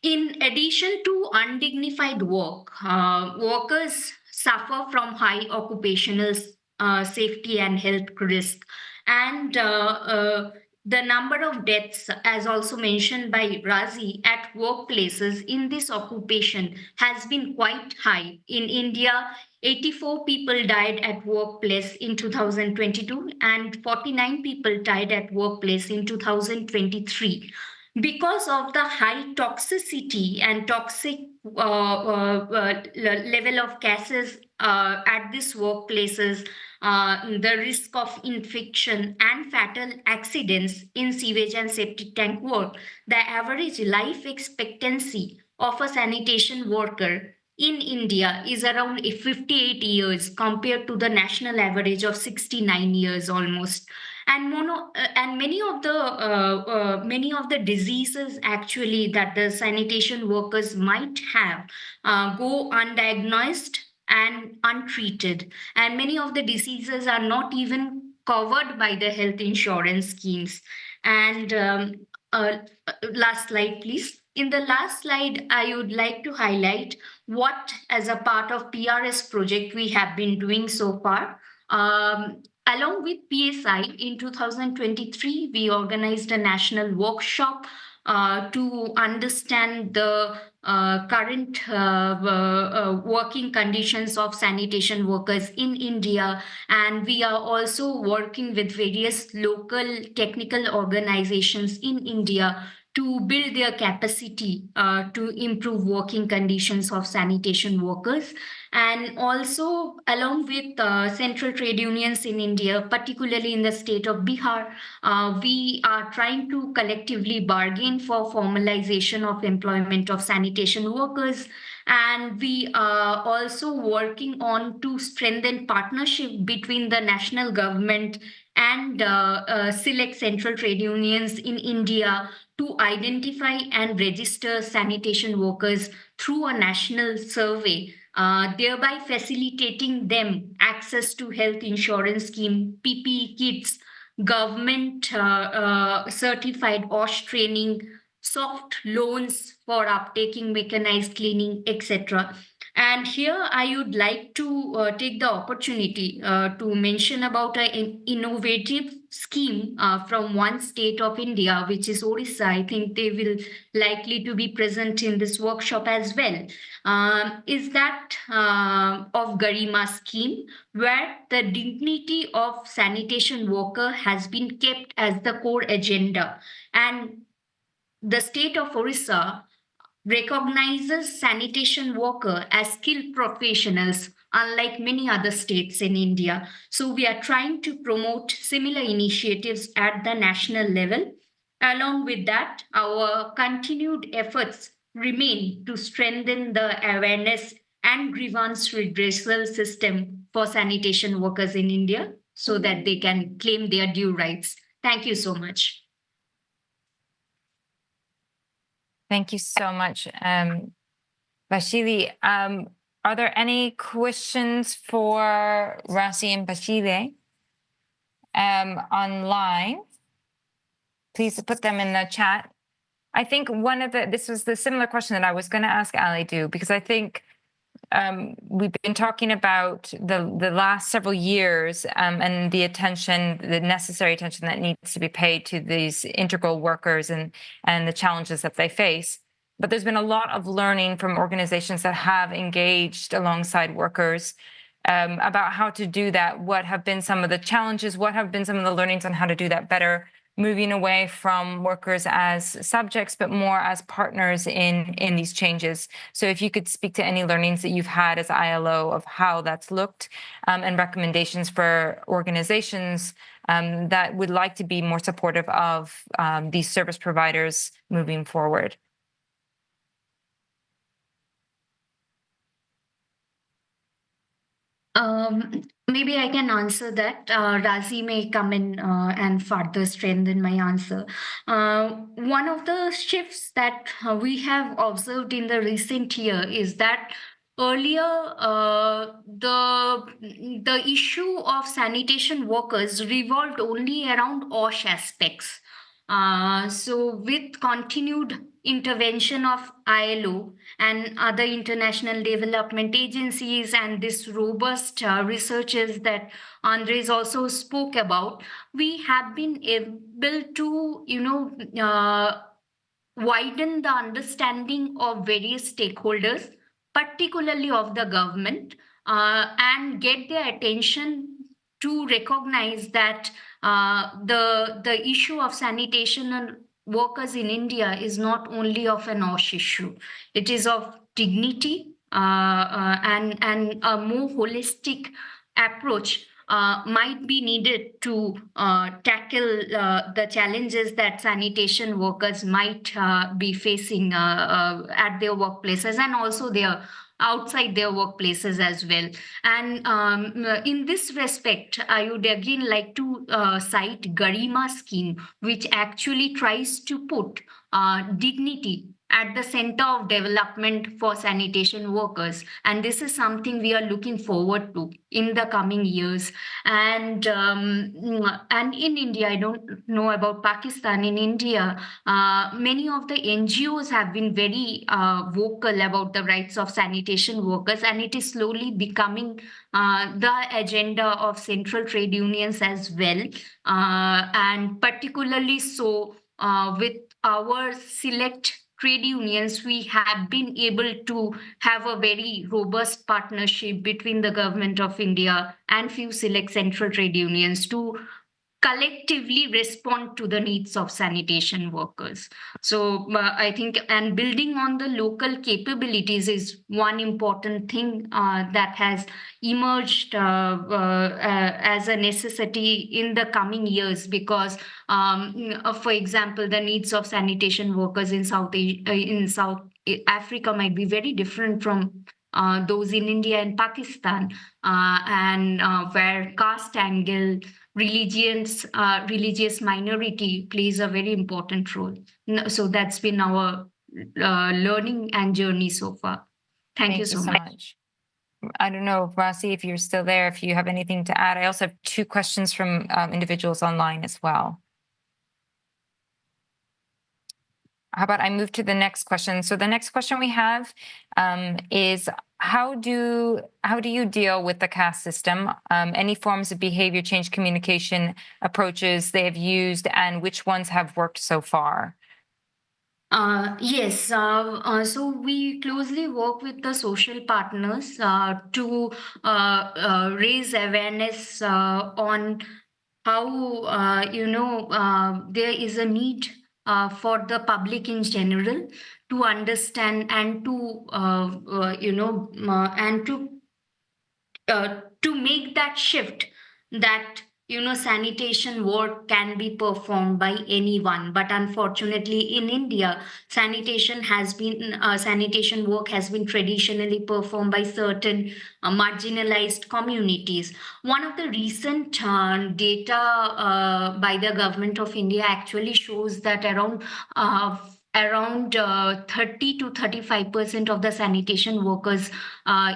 In addition to undignified work, workers suffer from high occupational safety and health risk. And the number of deaths, as also mentioned by Razi, at workplaces in this occupation has been quite high. In India, 84 people died at workplace in 2022 and 49 people died at workplace in 2023 because of the high toxicity and toxic level of gases at these workplaces, the risk of infection and fatal accidents in sewage and septic tank work. The average life expectancy of a sanitation worker in India is around 58 years compared to the national average of 69 years almost. And many of the diseases actually that the sanitation workers might have go undiagnosed and untreated, and many of the diseases are not even covered by the health insurance schemes. And last slide, please. In the last slide, I would like to highlight what, as a part of PRS project, we have been doing so far. Along with PSI, in 2023, we organized a national workshop to understand the current working conditions of sanitation workers in India. And we are also working with various local technical organizations in India to build their capacity to improve working conditions of sanitation workers. And also, along with central trade unions in India, particularly in the state of Bihar, we are trying to collectively bargain for formalization of employment of sanitation workers. And we are also working on to strengthen partnership between the national government and select central trade unions in India to identify and register sanitation workers through a national survey, thereby facilitating them access to health insurance scheme, PPE kits, government certified OSH training, soft loans for uptaking mechanized cleaning, etc. And here I would like to take the opportunity to mention about an innovative scheme from one state of India, which is Orissa. I think they will likely to be present in this workshop as well. Is that of Garima scheme, where the dignity of sanitation worker has been kept as the core agenda. And the state of Orissa recognizes sanitation worker as skilled professionals, unlike many other states in India. So we are trying to promote similar initiatives at the national level. Along with that, our continued efforts remain to strengthen the awareness and grievance redressal system for sanitation workers in India so that they can claim their due rights. Thank you so much. Thank you so much, Bashili. Are there any questions for Razi and Bashili online? Please put them in the chat. I think this was the similar question that I was going to ask Ali Du, because I think we've been talking about the last several years and the necessary attention that needs to be paid to these integral workers and the challenges that they face. but there's been a lot of learning from organizations that have engaged alongside workers about how to do that. What have been some of the challenges? What have been some of the learnings on how to do that better? Moving away from workers as subjects, but more as partners in these changes. So if you could speak to any learnings that you've had as ILO of how that's looked, and recommendations for organizations that would like to be more supportive of these service providers moving forward. Maybe I can answer that. Razi may come in and further strengthen my answer. One of the shifts that we have observed in the recent year is that earlier the issue of sanitation workers revolved only around OSH aspects. So with continued intervention of ILO and other international development agencies and this robust researches that Andres also spoke about, we have been able to, widen the understanding of various stakeholders, particularly of the government, and get their attention to recognize that the issue of sanitation workers in India is not only of an OSH issue. It is of dignity and a more holistic approach might be needed to tackle the challenges that sanitation workers might be facing at their workplaces and also their outside their workplaces as well. And in this respect, I would again like to cite Garima scheme, which actually tries to put dignity at the center of development for sanitation workers. And this is something we are looking forward to in the coming years. And in India, I don't know about Pakistan, in India, many of the NGOs have been very vocal about the rights of sanitation workers, and it is slowly becoming the agenda of central trade unions as well. And particularly so with our select trade unions, we have been able to have a very robust partnership between the government of India and few select central trade unions to collectively respond to the needs of sanitation workers. So I think, and building on the local capabilities is one important thing that has emerged as a necessity in the coming years, because for example, the needs of sanitation workers in South Africa might be very different from those in India and Pakistan, and where caste angle, religious minority plays a very important role. So that's been our learning and journey so far. Thank you so much. I don't know, Rasi, if you're still there, if you have anything to add. I also have 2 questions from individuals online as well. How about I move to the next question? So the next question we have is, how do you deal with the caste system? Any forms of behavior change communication approaches they have used, and which ones have worked so far? Yes, so we closely work with the social partners to raise awareness on how, there is a need for the public in general to understand and to, to make that shift that sanitation work can be performed by anyone. But unfortunately, in India, sanitation work has been traditionally performed by certain marginalized communities. One of the recent data by the government of India actually shows that around 30 to 35% of the sanitation workers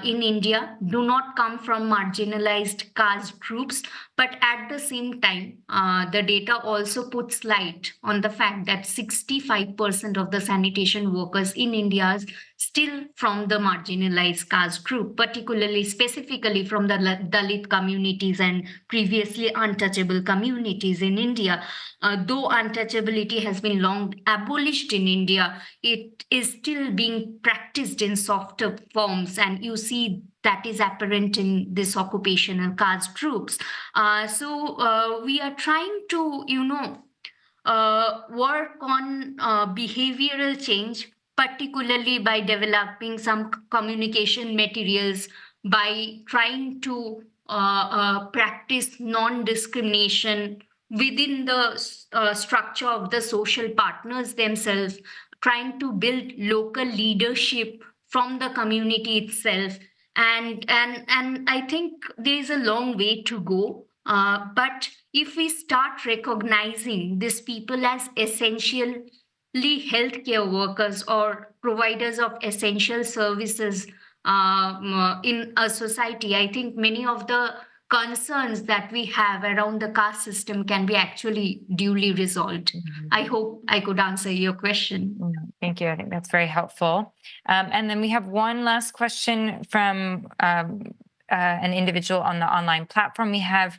in India do not come from marginalized caste groups. But at the same time, the data also puts light on the fact that 65% of the sanitation workers in India are still from the marginalized caste group, particularly specifically from the Dalit communities and previously untouchable communities in India. Though untouchability has been long abolished in India, it is still being practiced in softer forms, and you see that is apparent in this occupational caste groups. So we are trying to, work on behavioral change, particularly by developing some communication materials, by trying to practice non-discrimination within the structure of the social partners themselves, trying to build local leadership from the community itself. And I think there's a long way to go. But if we start recognizing these people as essentially healthcare workers or providers of essential services in a society, I think many of the concerns that we have around the caste system can be actually duly resolved. I hope I could answer your question. Thank you. I think that's very helpful. And then we have one last question from an individual on the online platform. We have,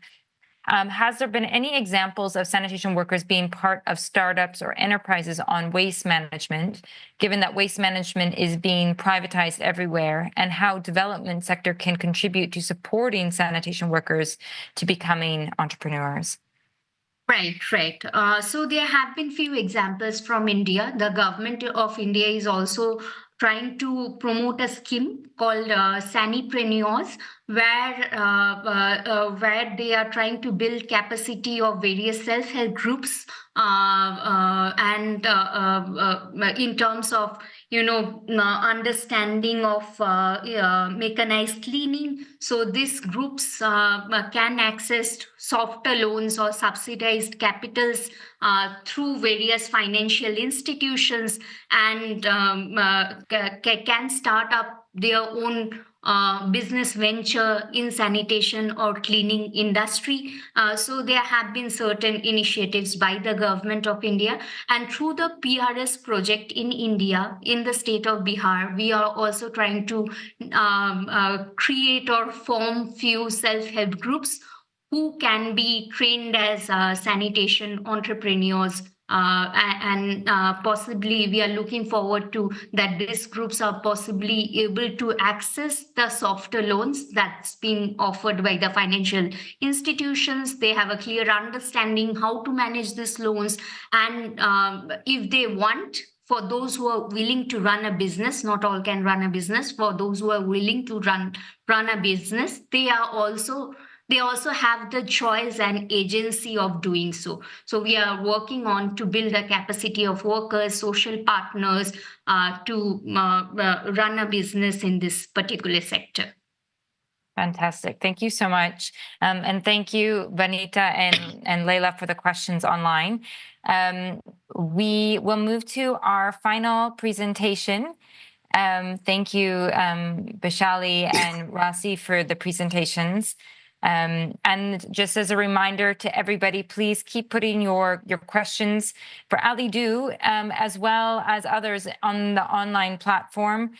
has there been any examples of sanitation workers being part of startups or enterprises on waste management, given that waste management is being privatized everywhere, and how development sector can contribute to supporting sanitation workers to becoming entrepreneurs? Right. So there have been few examples from India. The government of India is also trying to promote a scheme called Sanipreneurs, where they are trying to build capacity of various self-help groups, and in terms of understanding of mechanized cleaning. So these groups can access softer loans or subsidized capitals through various financial institutions, and can start up their own business venture in sanitation or cleaning industry. So there have been certain initiatives by the government of India, and through the PRS project in India, in the state of Bihar, we are also trying to create or form few self-help groups who can be trained as sanitation entrepreneurs. And possibly we are looking forward to that these groups are possibly able to access the softer loans that's being offered by the financial institutions. They have a clear understanding how to manage these loans, and if they want, for those who are willing to run a business, not all can run a business, for those who are willing to run a business, they also have the choice and agency of doing so. So we are working on to build a capacity of workers, social partners, to run a business in this particular sector. Fantastic. Thank you so much. And thank you, Vanita and Leila, for the questions online. We will move to our final presentation. Thank you, Bashali and Rasi, for the presentations. And just as a reminder to everybody, please keep putting your questions for Ali Du, as well as others on the online platform.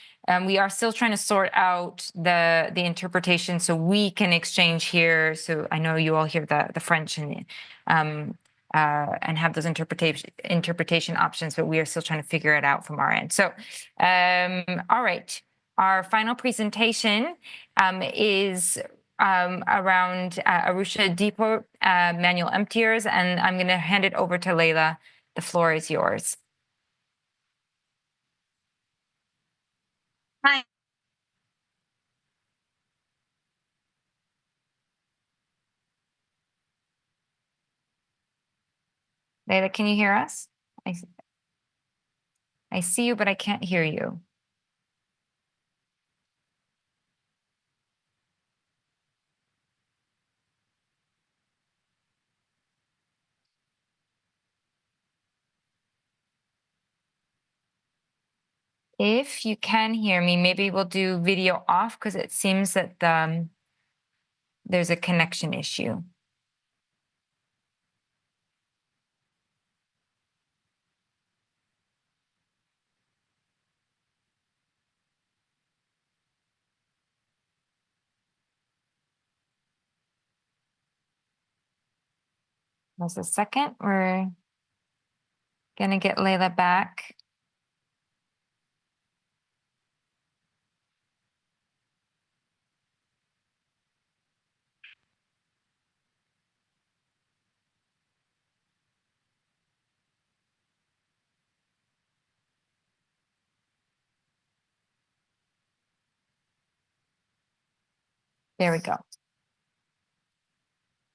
We are still trying to sort out the interpretation so we can exchange here. So I know you all hear the French and have those interpretation options, but we are still trying to figure it out from our end. So, all right, our final presentation is around Arusha Depot manual emptiers, and I'm going to hand it over to Leila. The floor is yours. Hi. Leila, can you hear us? I see you, but I can't hear you. If you can hear me, maybe we'll do video off because it seems that there's a connection issue. Just a second, we're gonna get Leila back. Here we go.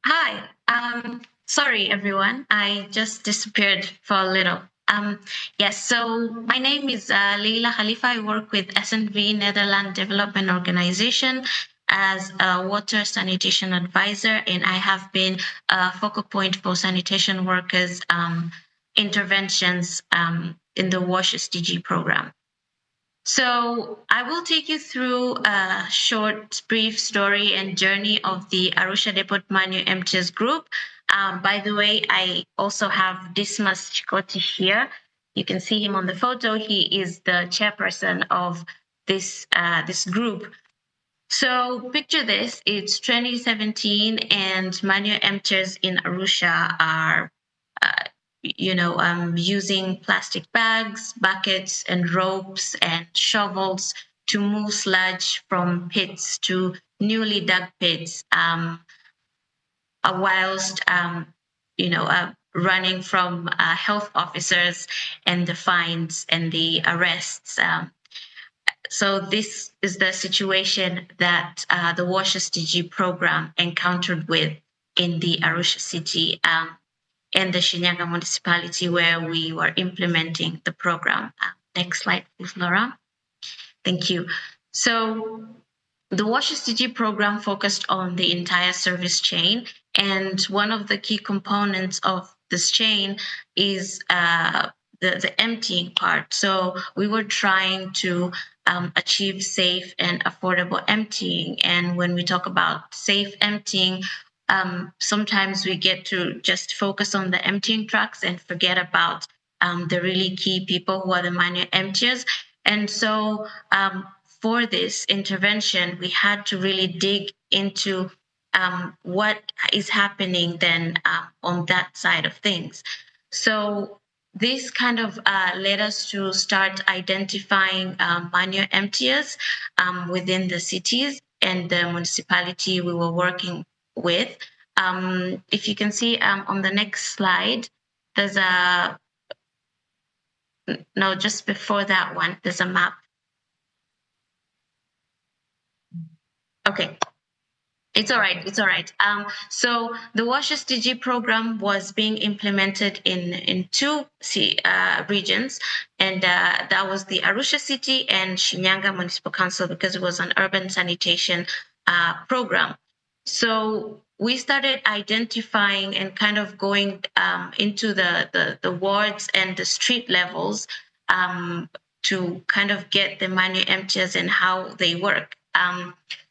Hi. Sorry, everyone. I just disappeared for a little. Yes, so my name is Leila Khalifa. I work with SNV, Netherlands Development Organization, as a water sanitation advisor, and I have been a focal point for sanitation workers interventions in the WASH SDG program. So I will take you through a short, brief story and journey of the Arusha Depot Manu MTS group. By the way, I also have Dismas Chikoti here. You can see him on the photo. He is the chairperson of this group. So picture this, it's 2017 and Manu MTS in Arusha are using plastic bags, buckets, and ropes and shovels to move sludge from pits to newly dug pits, whilst running from health officers and the fines and the arrests. So this is the situation that the WASH SDG program encountered with in the Arusha city. In the Shinyanga municipality where we were implementing the program. Next slide, please, Laura. Thank you. So the WASH SDG program focused on the entire service chain, and one of the key components of this chain is the emptying part. So we were trying to achieve safe and affordable emptying. And when we talk about safe emptying, sometimes we get to just focus on the emptying trucks and forget about the really key people who are the manual emptiers. And so for this intervention, we had to really dig into what is happening then on that side of things. So this kind of led us to start identifying manual emptiers within the cities and the municipality we were working with. If you can see on the next slide, there's just before that one, there's a map. Okay. It's all right. It's all right. So the WASH SDG program was being implemented in two regions, and that was the Arusha City and Shinyanga Municipal Council, because it was an urban sanitation program. So we started identifying and kind of going into the wards and the street levels to kind of get the manual emptiers and how they work.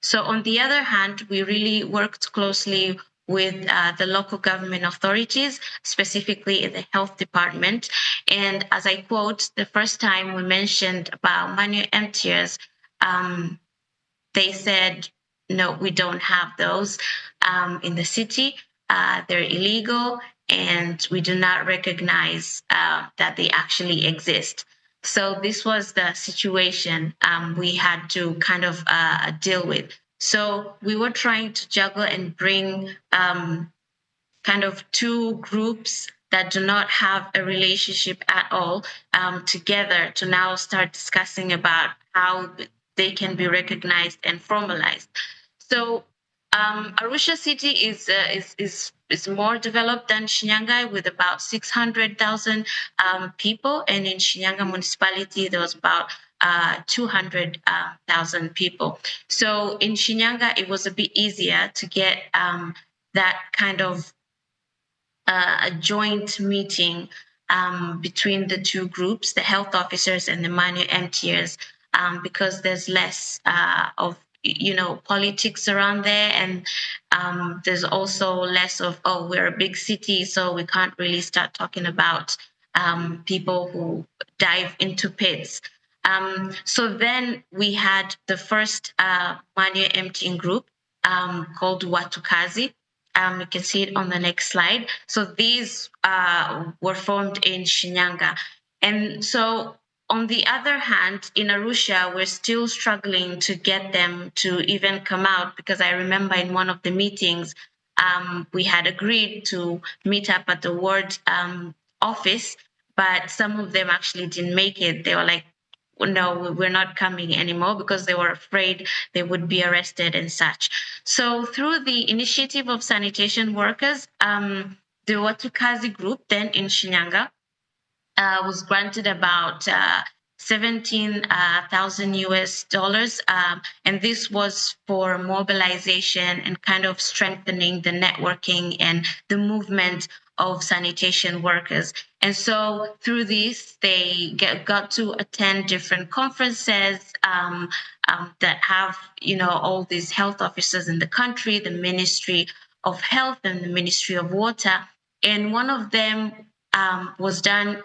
So on the other hand, we really worked closely with the local government authorities, specifically in the health department. And as I quote, the first time we mentioned about manual emptiers, they said, no, we don't have those in the city. They're illegal, and we do not recognize that they actually exist. So this was the situation we had to kind of deal with. So we were trying to juggle and bring kind of two groups that do not have a relationship at all together to now start discussing about how they can be recognized and formalized. So Arusha City is more developed than Shinyanga, with about 600,000 people, and in Shinyanga municipality there was about 200,000 people. So in Shinyanga it was a bit easier to get that kind of a joint meeting between the two groups, the health officers and the manual emptiers, because there's less of politics around there, and there's also less of, oh, we're a big city, so we can't really start talking about people who dive into pits. So then we had the first manual emptying group called Watukazi. You can see it on the next slide. So these were formed in Shinyanga. And so on the other hand, in Arusha, we're still struggling to get them to even come out, because I remember in one of the meetings, we had agreed to meet up at the ward office, but some of them actually didn't make it. They were like, no, we're not coming anymore, because they were afraid they would be arrested and such. So through the initiative of sanitation workers, the Watukazi group then in Shinyanga was granted about 17,000 US dollars. And this was for mobilization and kind of strengthening the networking and the movement of sanitation workers. And so through this, they got to attend different conferences that have, all these health officers in the country, the Ministry of Health and the Ministry of Water. And one of them was done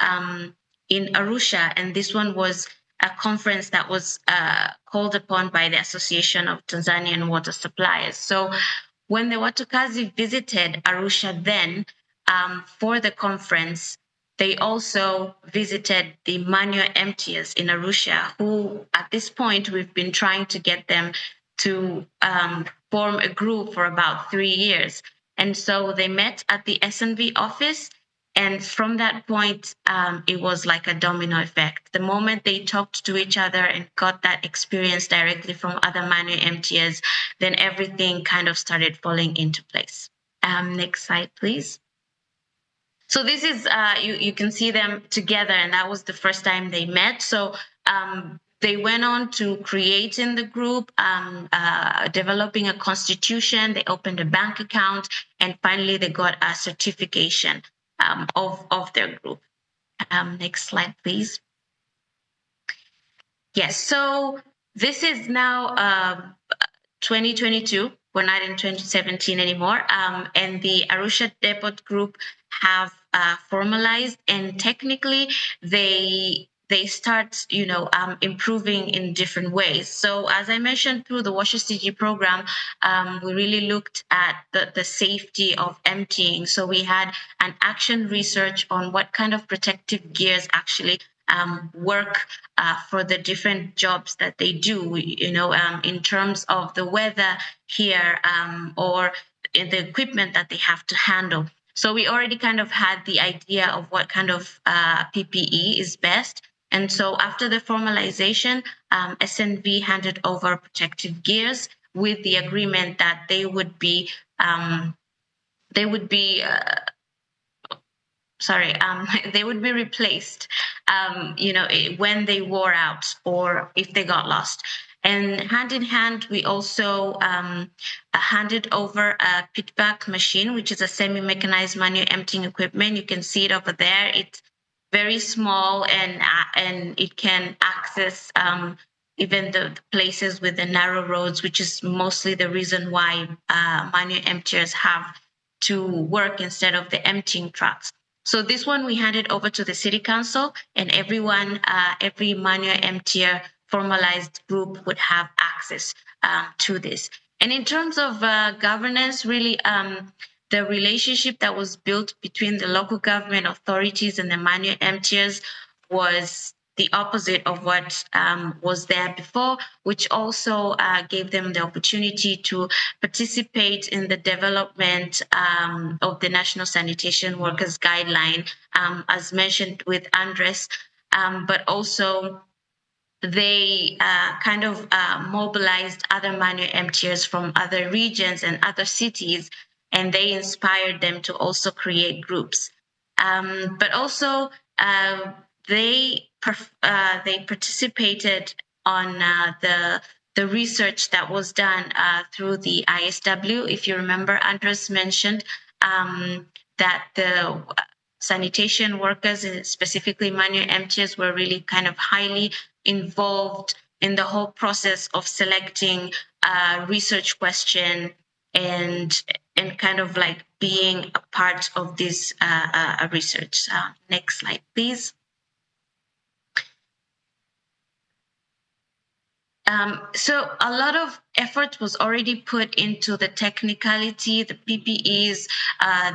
in Arusha, and this one was a conference that was called upon by the Association of Tanzanian Water Suppliers. So when the Watukazi visited Arusha then for the conference, they also visited the manual emptiers in Arusha, who at this point we've been trying to get them to form a group for about 3 years. And so they met at the SNV office. And from that point, it was like a domino effect. The moment they talked to each other and got that experience directly from other manual emptiers, then everything kind of started falling into place. Next slide, please. So this is, you can see them together, and that was the first time they met. So they went on to create in the group, developing a constitution. They opened a bank account, and finally they got a certification of their group. Next slide, please. Yes, so this is now 2022. We're not in 2017 anymore. And the Arusha Depot group have formalized, and technically they start, improving in different ways. So as I mentioned, through the WaterAid program, we really looked at the safety of emptying. So we had an action research on what kind of protective gears actually work for the different jobs that they do, in terms of the weather here or the equipment that they have to handle. So we already kind of had the idea of what kind of PPE is best. And so after the formalization, SNV handed over protective gears with the agreement that they would be they would be replaced, when they wore out or if they got lost. And hand in hand, we also handed over a pitback machine, which is a semi-mechanized manual emptying equipment. You can see it over there. It's very small, and it can access even the places with the narrow roads, which is mostly the reason why manual emptiers have to work instead of the emptying trucks. So this one we handed over to the city council, and everyone, every manual emptier formalized group would have access to this. And in terms of governance, really, the relationship that was built between the local government authorities and the manual emptiers was the opposite of what was there before, which also gave them the opportunity to participate in the development of the National Sanitation Workers Guideline, as mentioned with Andres, but also they kind of mobilized other manual emptiers from other regions and other cities, and they inspired them to also create groups. But also they participated on the research that was done through the ISW. If you remember, Andres mentioned that the sanitation workers, and specifically manual emptiers, were really kind of highly involved in the whole process of selecting a research question and kind of like being a part of this research. Next slide, please. So a lot of effort was already put into the technicality, the PPEs,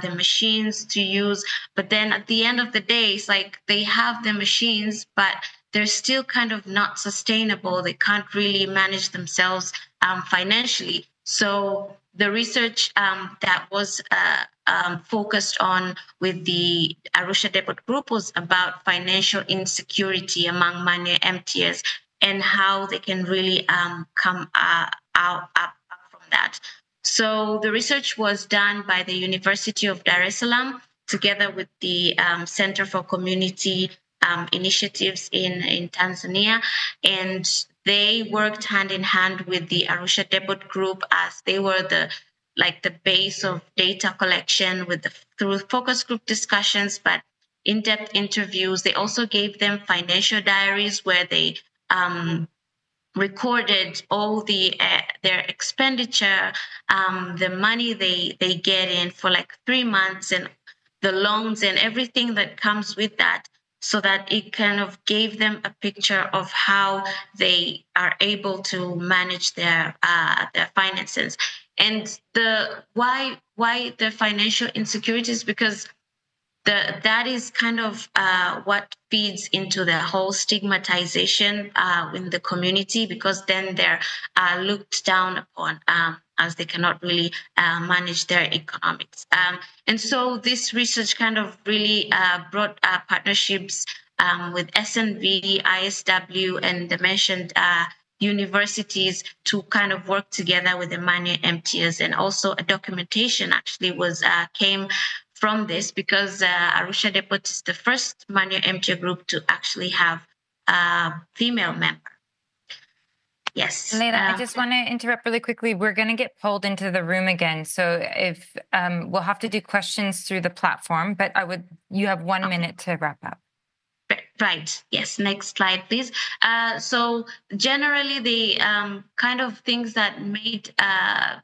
the machines to use. But then at the end of the day, it's like they have the machines, but they're still kind of not sustainable. They can't really manage themselves financially. So the research that was focused on with the Arusha Depot Group was about financial insecurity among minor MTS and how they can really come up from that. So the research was done by the University of Dar es Salaam together with the Center for Community Initiatives in Tanzania, and they worked hand in hand with the Arusha Depot Group as they were the base of data collection through focus group discussions, but in-depth interviews. They also gave them financial diaries where they recorded all their expenditure, the money they get in for like 3 months, and the loans and everything that comes with that, so that it kind of gave them a picture of how they are able to manage their finances. And why the financial insecurities, because that is kind of what feeds into the whole stigmatization in the community, because then they're looked down upon as they cannot really manage their economics. And so this research kind of really brought partnerships with SNV, ISW, and the mentioned universities to kind of work together with the minor MTS, and also a documentation actually came from this, because Arusha Depot is the first minor MTO group to actually have a female member. Yes. Leila, I just want to interrupt really quickly. We're going to get pulled into the room again. So if we'll have to do questions through the platform, but you have 1 minute to wrap up. Right. Yes. Next slide, please. So generally, the kind of things that made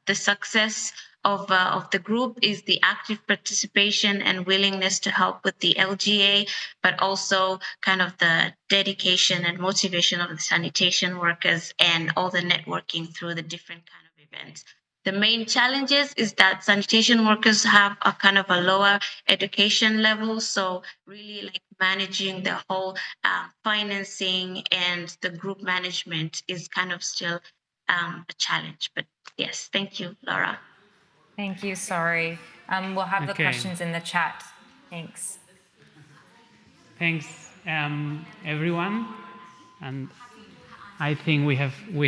the success of the group is the active participation and willingness to help with the LGA, but also kind of the dedication and motivation of the sanitation workers and all the networking through the different kind of events. The main challenges is that sanitation workers have a kind of a lower education level. So really like managing the whole financing and the group management is kind of still a challenge. But yes, thank you, Laura. Thank you. Sorry. We'll have the questions in the chat. Thanks. Thanks, everyone. And I think we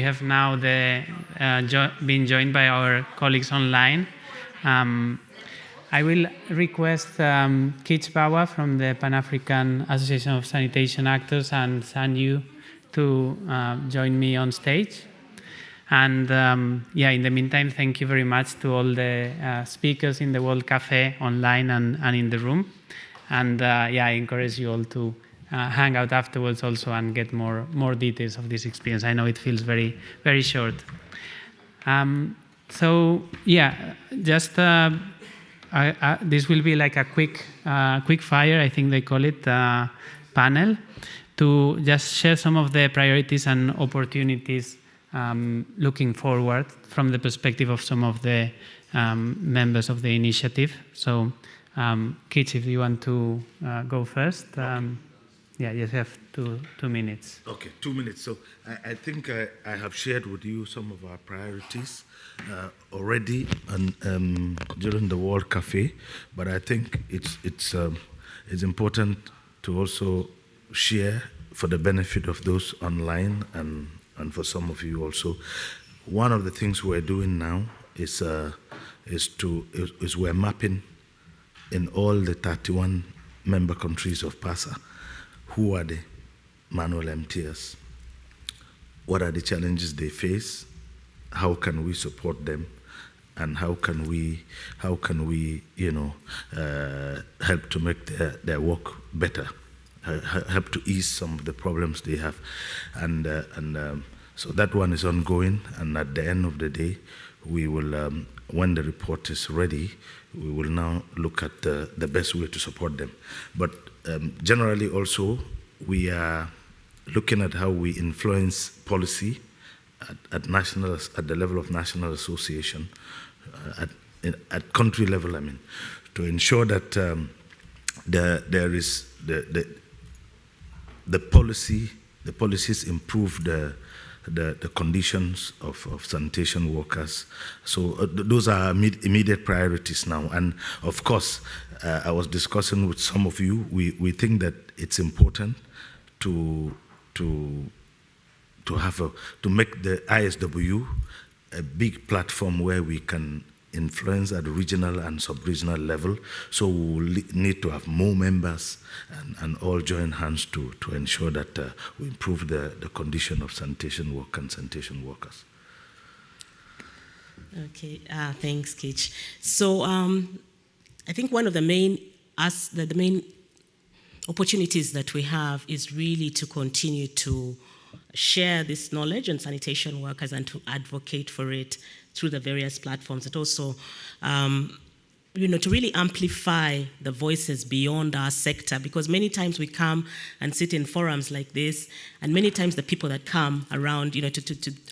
have now been joined by our colleagues online. I will request Keith Bawa from the Pan-African Association of Sanitation Actors and Sanyu to join me on stage. And in the meantime, thank you very much to all the speakers in the World Cafe online and in the room. And I encourage you all to hang out afterwards also and get more details of this experience. I know it feels very, very short. This will be like a quick fire, I think they call it, panel, to just share some of the priorities and opportunities looking forward from the perspective of some of the members of the initiative. So, Keith, if you want to go first. You have two minutes. Okay, 2 minutes. So I think I have shared with you some of our priorities already during the World Cafe, but I think it's important to also share for the benefit of those online and for some of you also. One of the things we're doing now is we're mapping in all the 31 member countries of PASA who are the manual MTS, what are the challenges they face, how can we support them, and how can we help to make their work better, help to ease some of the problems they have, and so that one is ongoing. And at the end of the day, we will, when the report is ready, we will now look at the best way to support them. But generally also, we are looking at how we influence policy at the level of national association, at country level, to ensure that there is the policies improve the the conditions of sanitation workers. So those are immediate priorities now. And of course, I was discussing with some of you, we think that it's important to make the ISW a big platform where we can influence at the regional and sub-regional level. So we will need to have more members and all join hands to ensure that we improve the condition of sanitation work and sanitation workers. Okay, thanks, Kitch. So I think one of the main opportunities that we have is really to continue to share this knowledge on sanitation workers and to advocate for it through the various platforms. It also, to really amplify the voices beyond our sector, because many times we come and sit in forums like this, and many times the people that come around,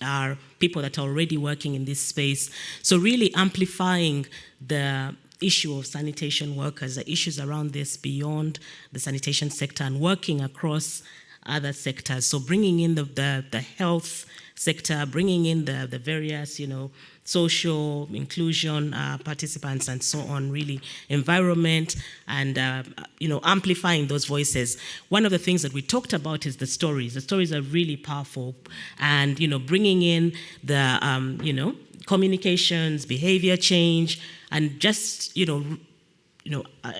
are people that are already working in this space. So really amplifying the issue of sanitation workers, the issues around this beyond the sanitation sector and working across other sectors. So bringing in the health sector, bringing in the various, social inclusion participants and so on, really environment and, amplifying those voices. One of the things that we talked about is the stories. The stories are really powerful and, bringing in the, communications, behavior change, and just,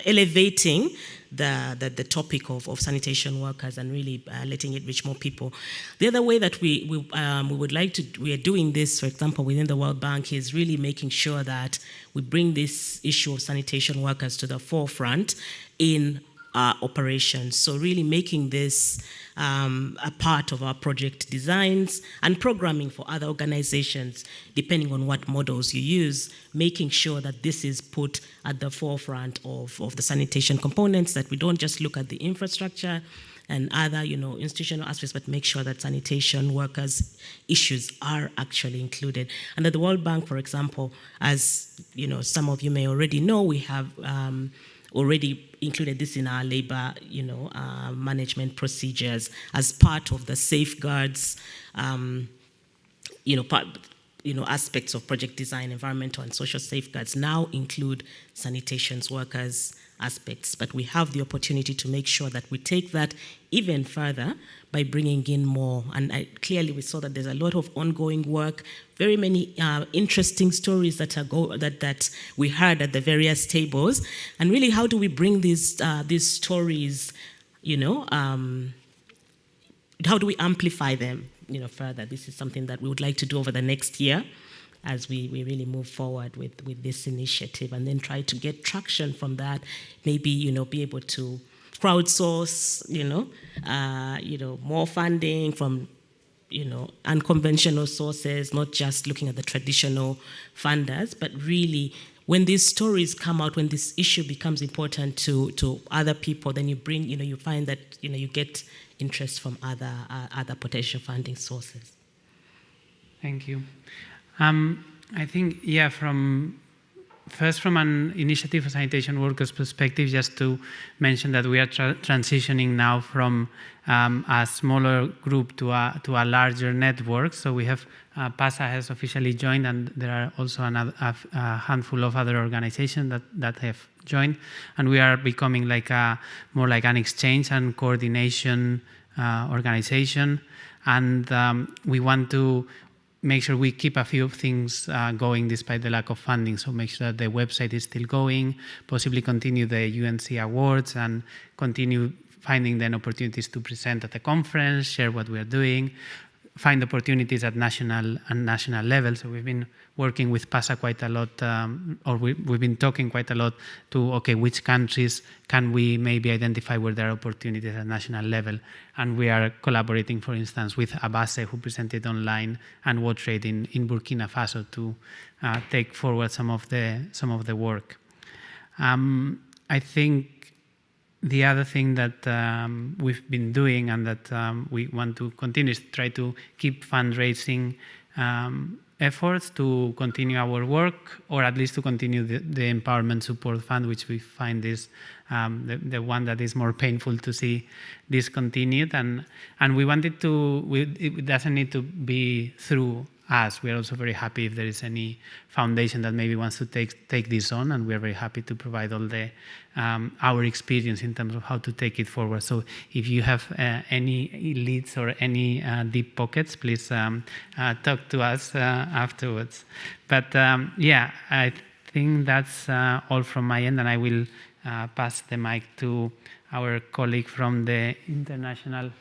elevating the topic of sanitation workers and really letting it reach more people. The other way that we are doing this, for example, within the World Bank, is really making sure that we bring this issue of sanitation workers to the forefront in our operations. So really making this a part of our project designs and programming for other organizations, depending on what models you use, making sure that this is put at the forefront of the sanitation components, that we don't just look at the infrastructure and other, institutional aspects, but make sure that sanitation workers' issues are actually included. And at the World Bank, for example, as some of you may already know, we have already included this in our labor, management procedures as part of the safeguards, aspects of project design, environmental and social safeguards now include sanitation workers aspects. But we have the opportunity to make sure that we take that even further by bringing in more. And clearly we saw that there's a lot of ongoing work, very many interesting stories that we heard at the various tables. And really, how do we bring these stories, how do we amplify them, further? This is something that we would like to do over the next year as we really move forward with this initiative, and then try to get traction from that, maybe, be able to crowdsource, more funding from, unconventional sources, not just looking at the traditional funders, but really when these stories come out, when this issue becomes important to other people, then you bring, you find that, you get interest from other potential funding sources. Thank you. I think, from an initiative for sanitation workers perspective, just to mention that we are transitioning now from a smaller group to a larger network. So we have PASA has officially joined, and there are also a handful of other organizations that have joined, and we are becoming more like an exchange and coordination organization, and we want to make sure we keep a few things going despite the lack of funding. So make sure that the website is still going, possibly continue the UNC awards, and continue finding then opportunities to present at the conference, share what we are doing, find opportunities at national level. So we've been working with PASA quite a lot, we've been talking quite a lot to, which countries can we maybe identify where there are opportunities at national level. And we are collaborating, for instance, with Abase, who presented online, and WaterAid in Burkina Faso to take forward some of the work. I think the other thing that we've been doing and that we want to continue is try to keep fundraising efforts to continue our work, or at least to continue the Empowerment Support Fund, which we find is the one that is more painful to see discontinued. And we wanted to, it doesn't need to be through us. We are also very happy if there is any foundation that maybe wants to take this on, and we are very happy to provide all the our experience in terms of how to take it forward. So if you have any leads or any deep pockets, please talk to us afterwards. But yeah, I think that's all from my end, and I will pass the mic to our colleague from the International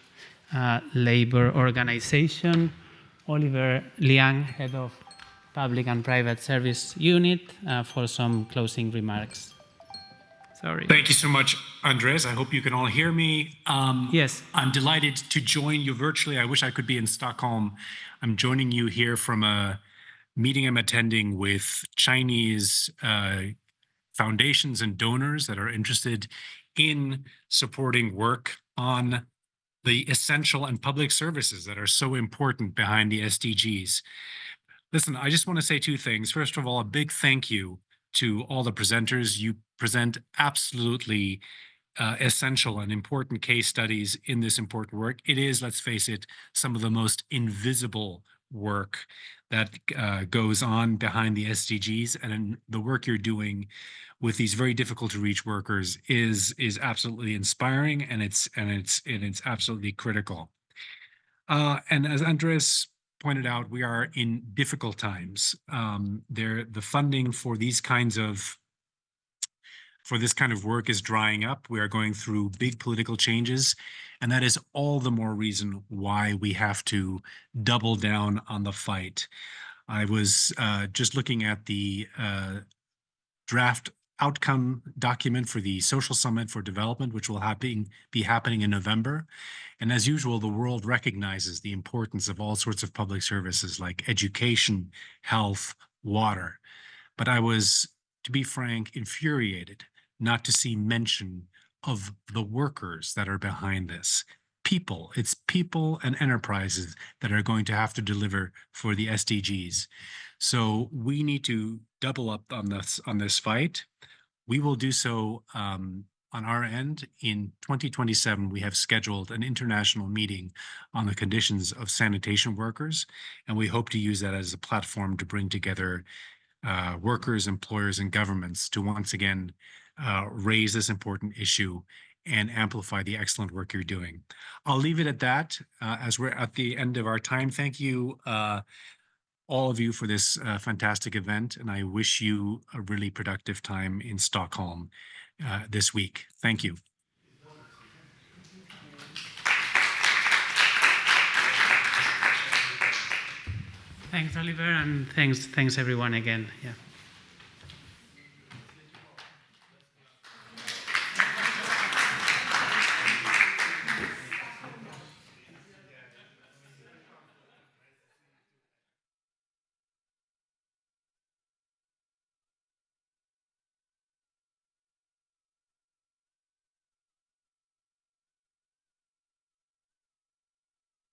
Labour Organization, Oliver Liang, Head of Public and Private Service Unit, for some closing remarks. Sorry. Thank you so much, Andres. I hope you can all hear me. Yes. I'm delighted to join you virtually. I wish I could be in Stockholm. I'm joining you here from a meeting I'm attending with Chinese foundations and donors that are interested in supporting work on the essential and public services that are so important behind the SDGs. Listen, I just want to say two things. First of all, a big thank you to all the presenters. You present absolutely essential and important case studies in this important work. It is, let's face it, some of the most invisible work that goes on behind the SDGs, and the work you're doing with these very difficult to reach workers is absolutely inspiring, and it's absolutely critical. And as Andres pointed out, we are in difficult times. The funding for this kind of work is drying up. We are going through big political changes, and that is all the more reason why we have to double down on the fight. I was just looking at the draft outcome document for the Social Summit for Development, which will be happening in November. And as usual, the world recognizes the importance of all sorts of public services like education, health, water. But I was, to be frank, infuriated not to see mention of the workers that are behind this. People, it's people and enterprises that are going to have to deliver for the SDGs. So we need to double up on this fight. We will do so on our end. In 2027, we have scheduled an international meeting on the conditions of sanitation workers, and we hope to use that as a platform to bring together workers, employers, and governments to once again raise this important issue and amplify the excellent work you're doing. I'll leave it at that as we're at the end of our time. Thank you, all of you, for this fantastic event, and I wish you a really productive time in Stockholm this week. Thank you. Thanks, Oliver, and thanks everyone again. Yeah.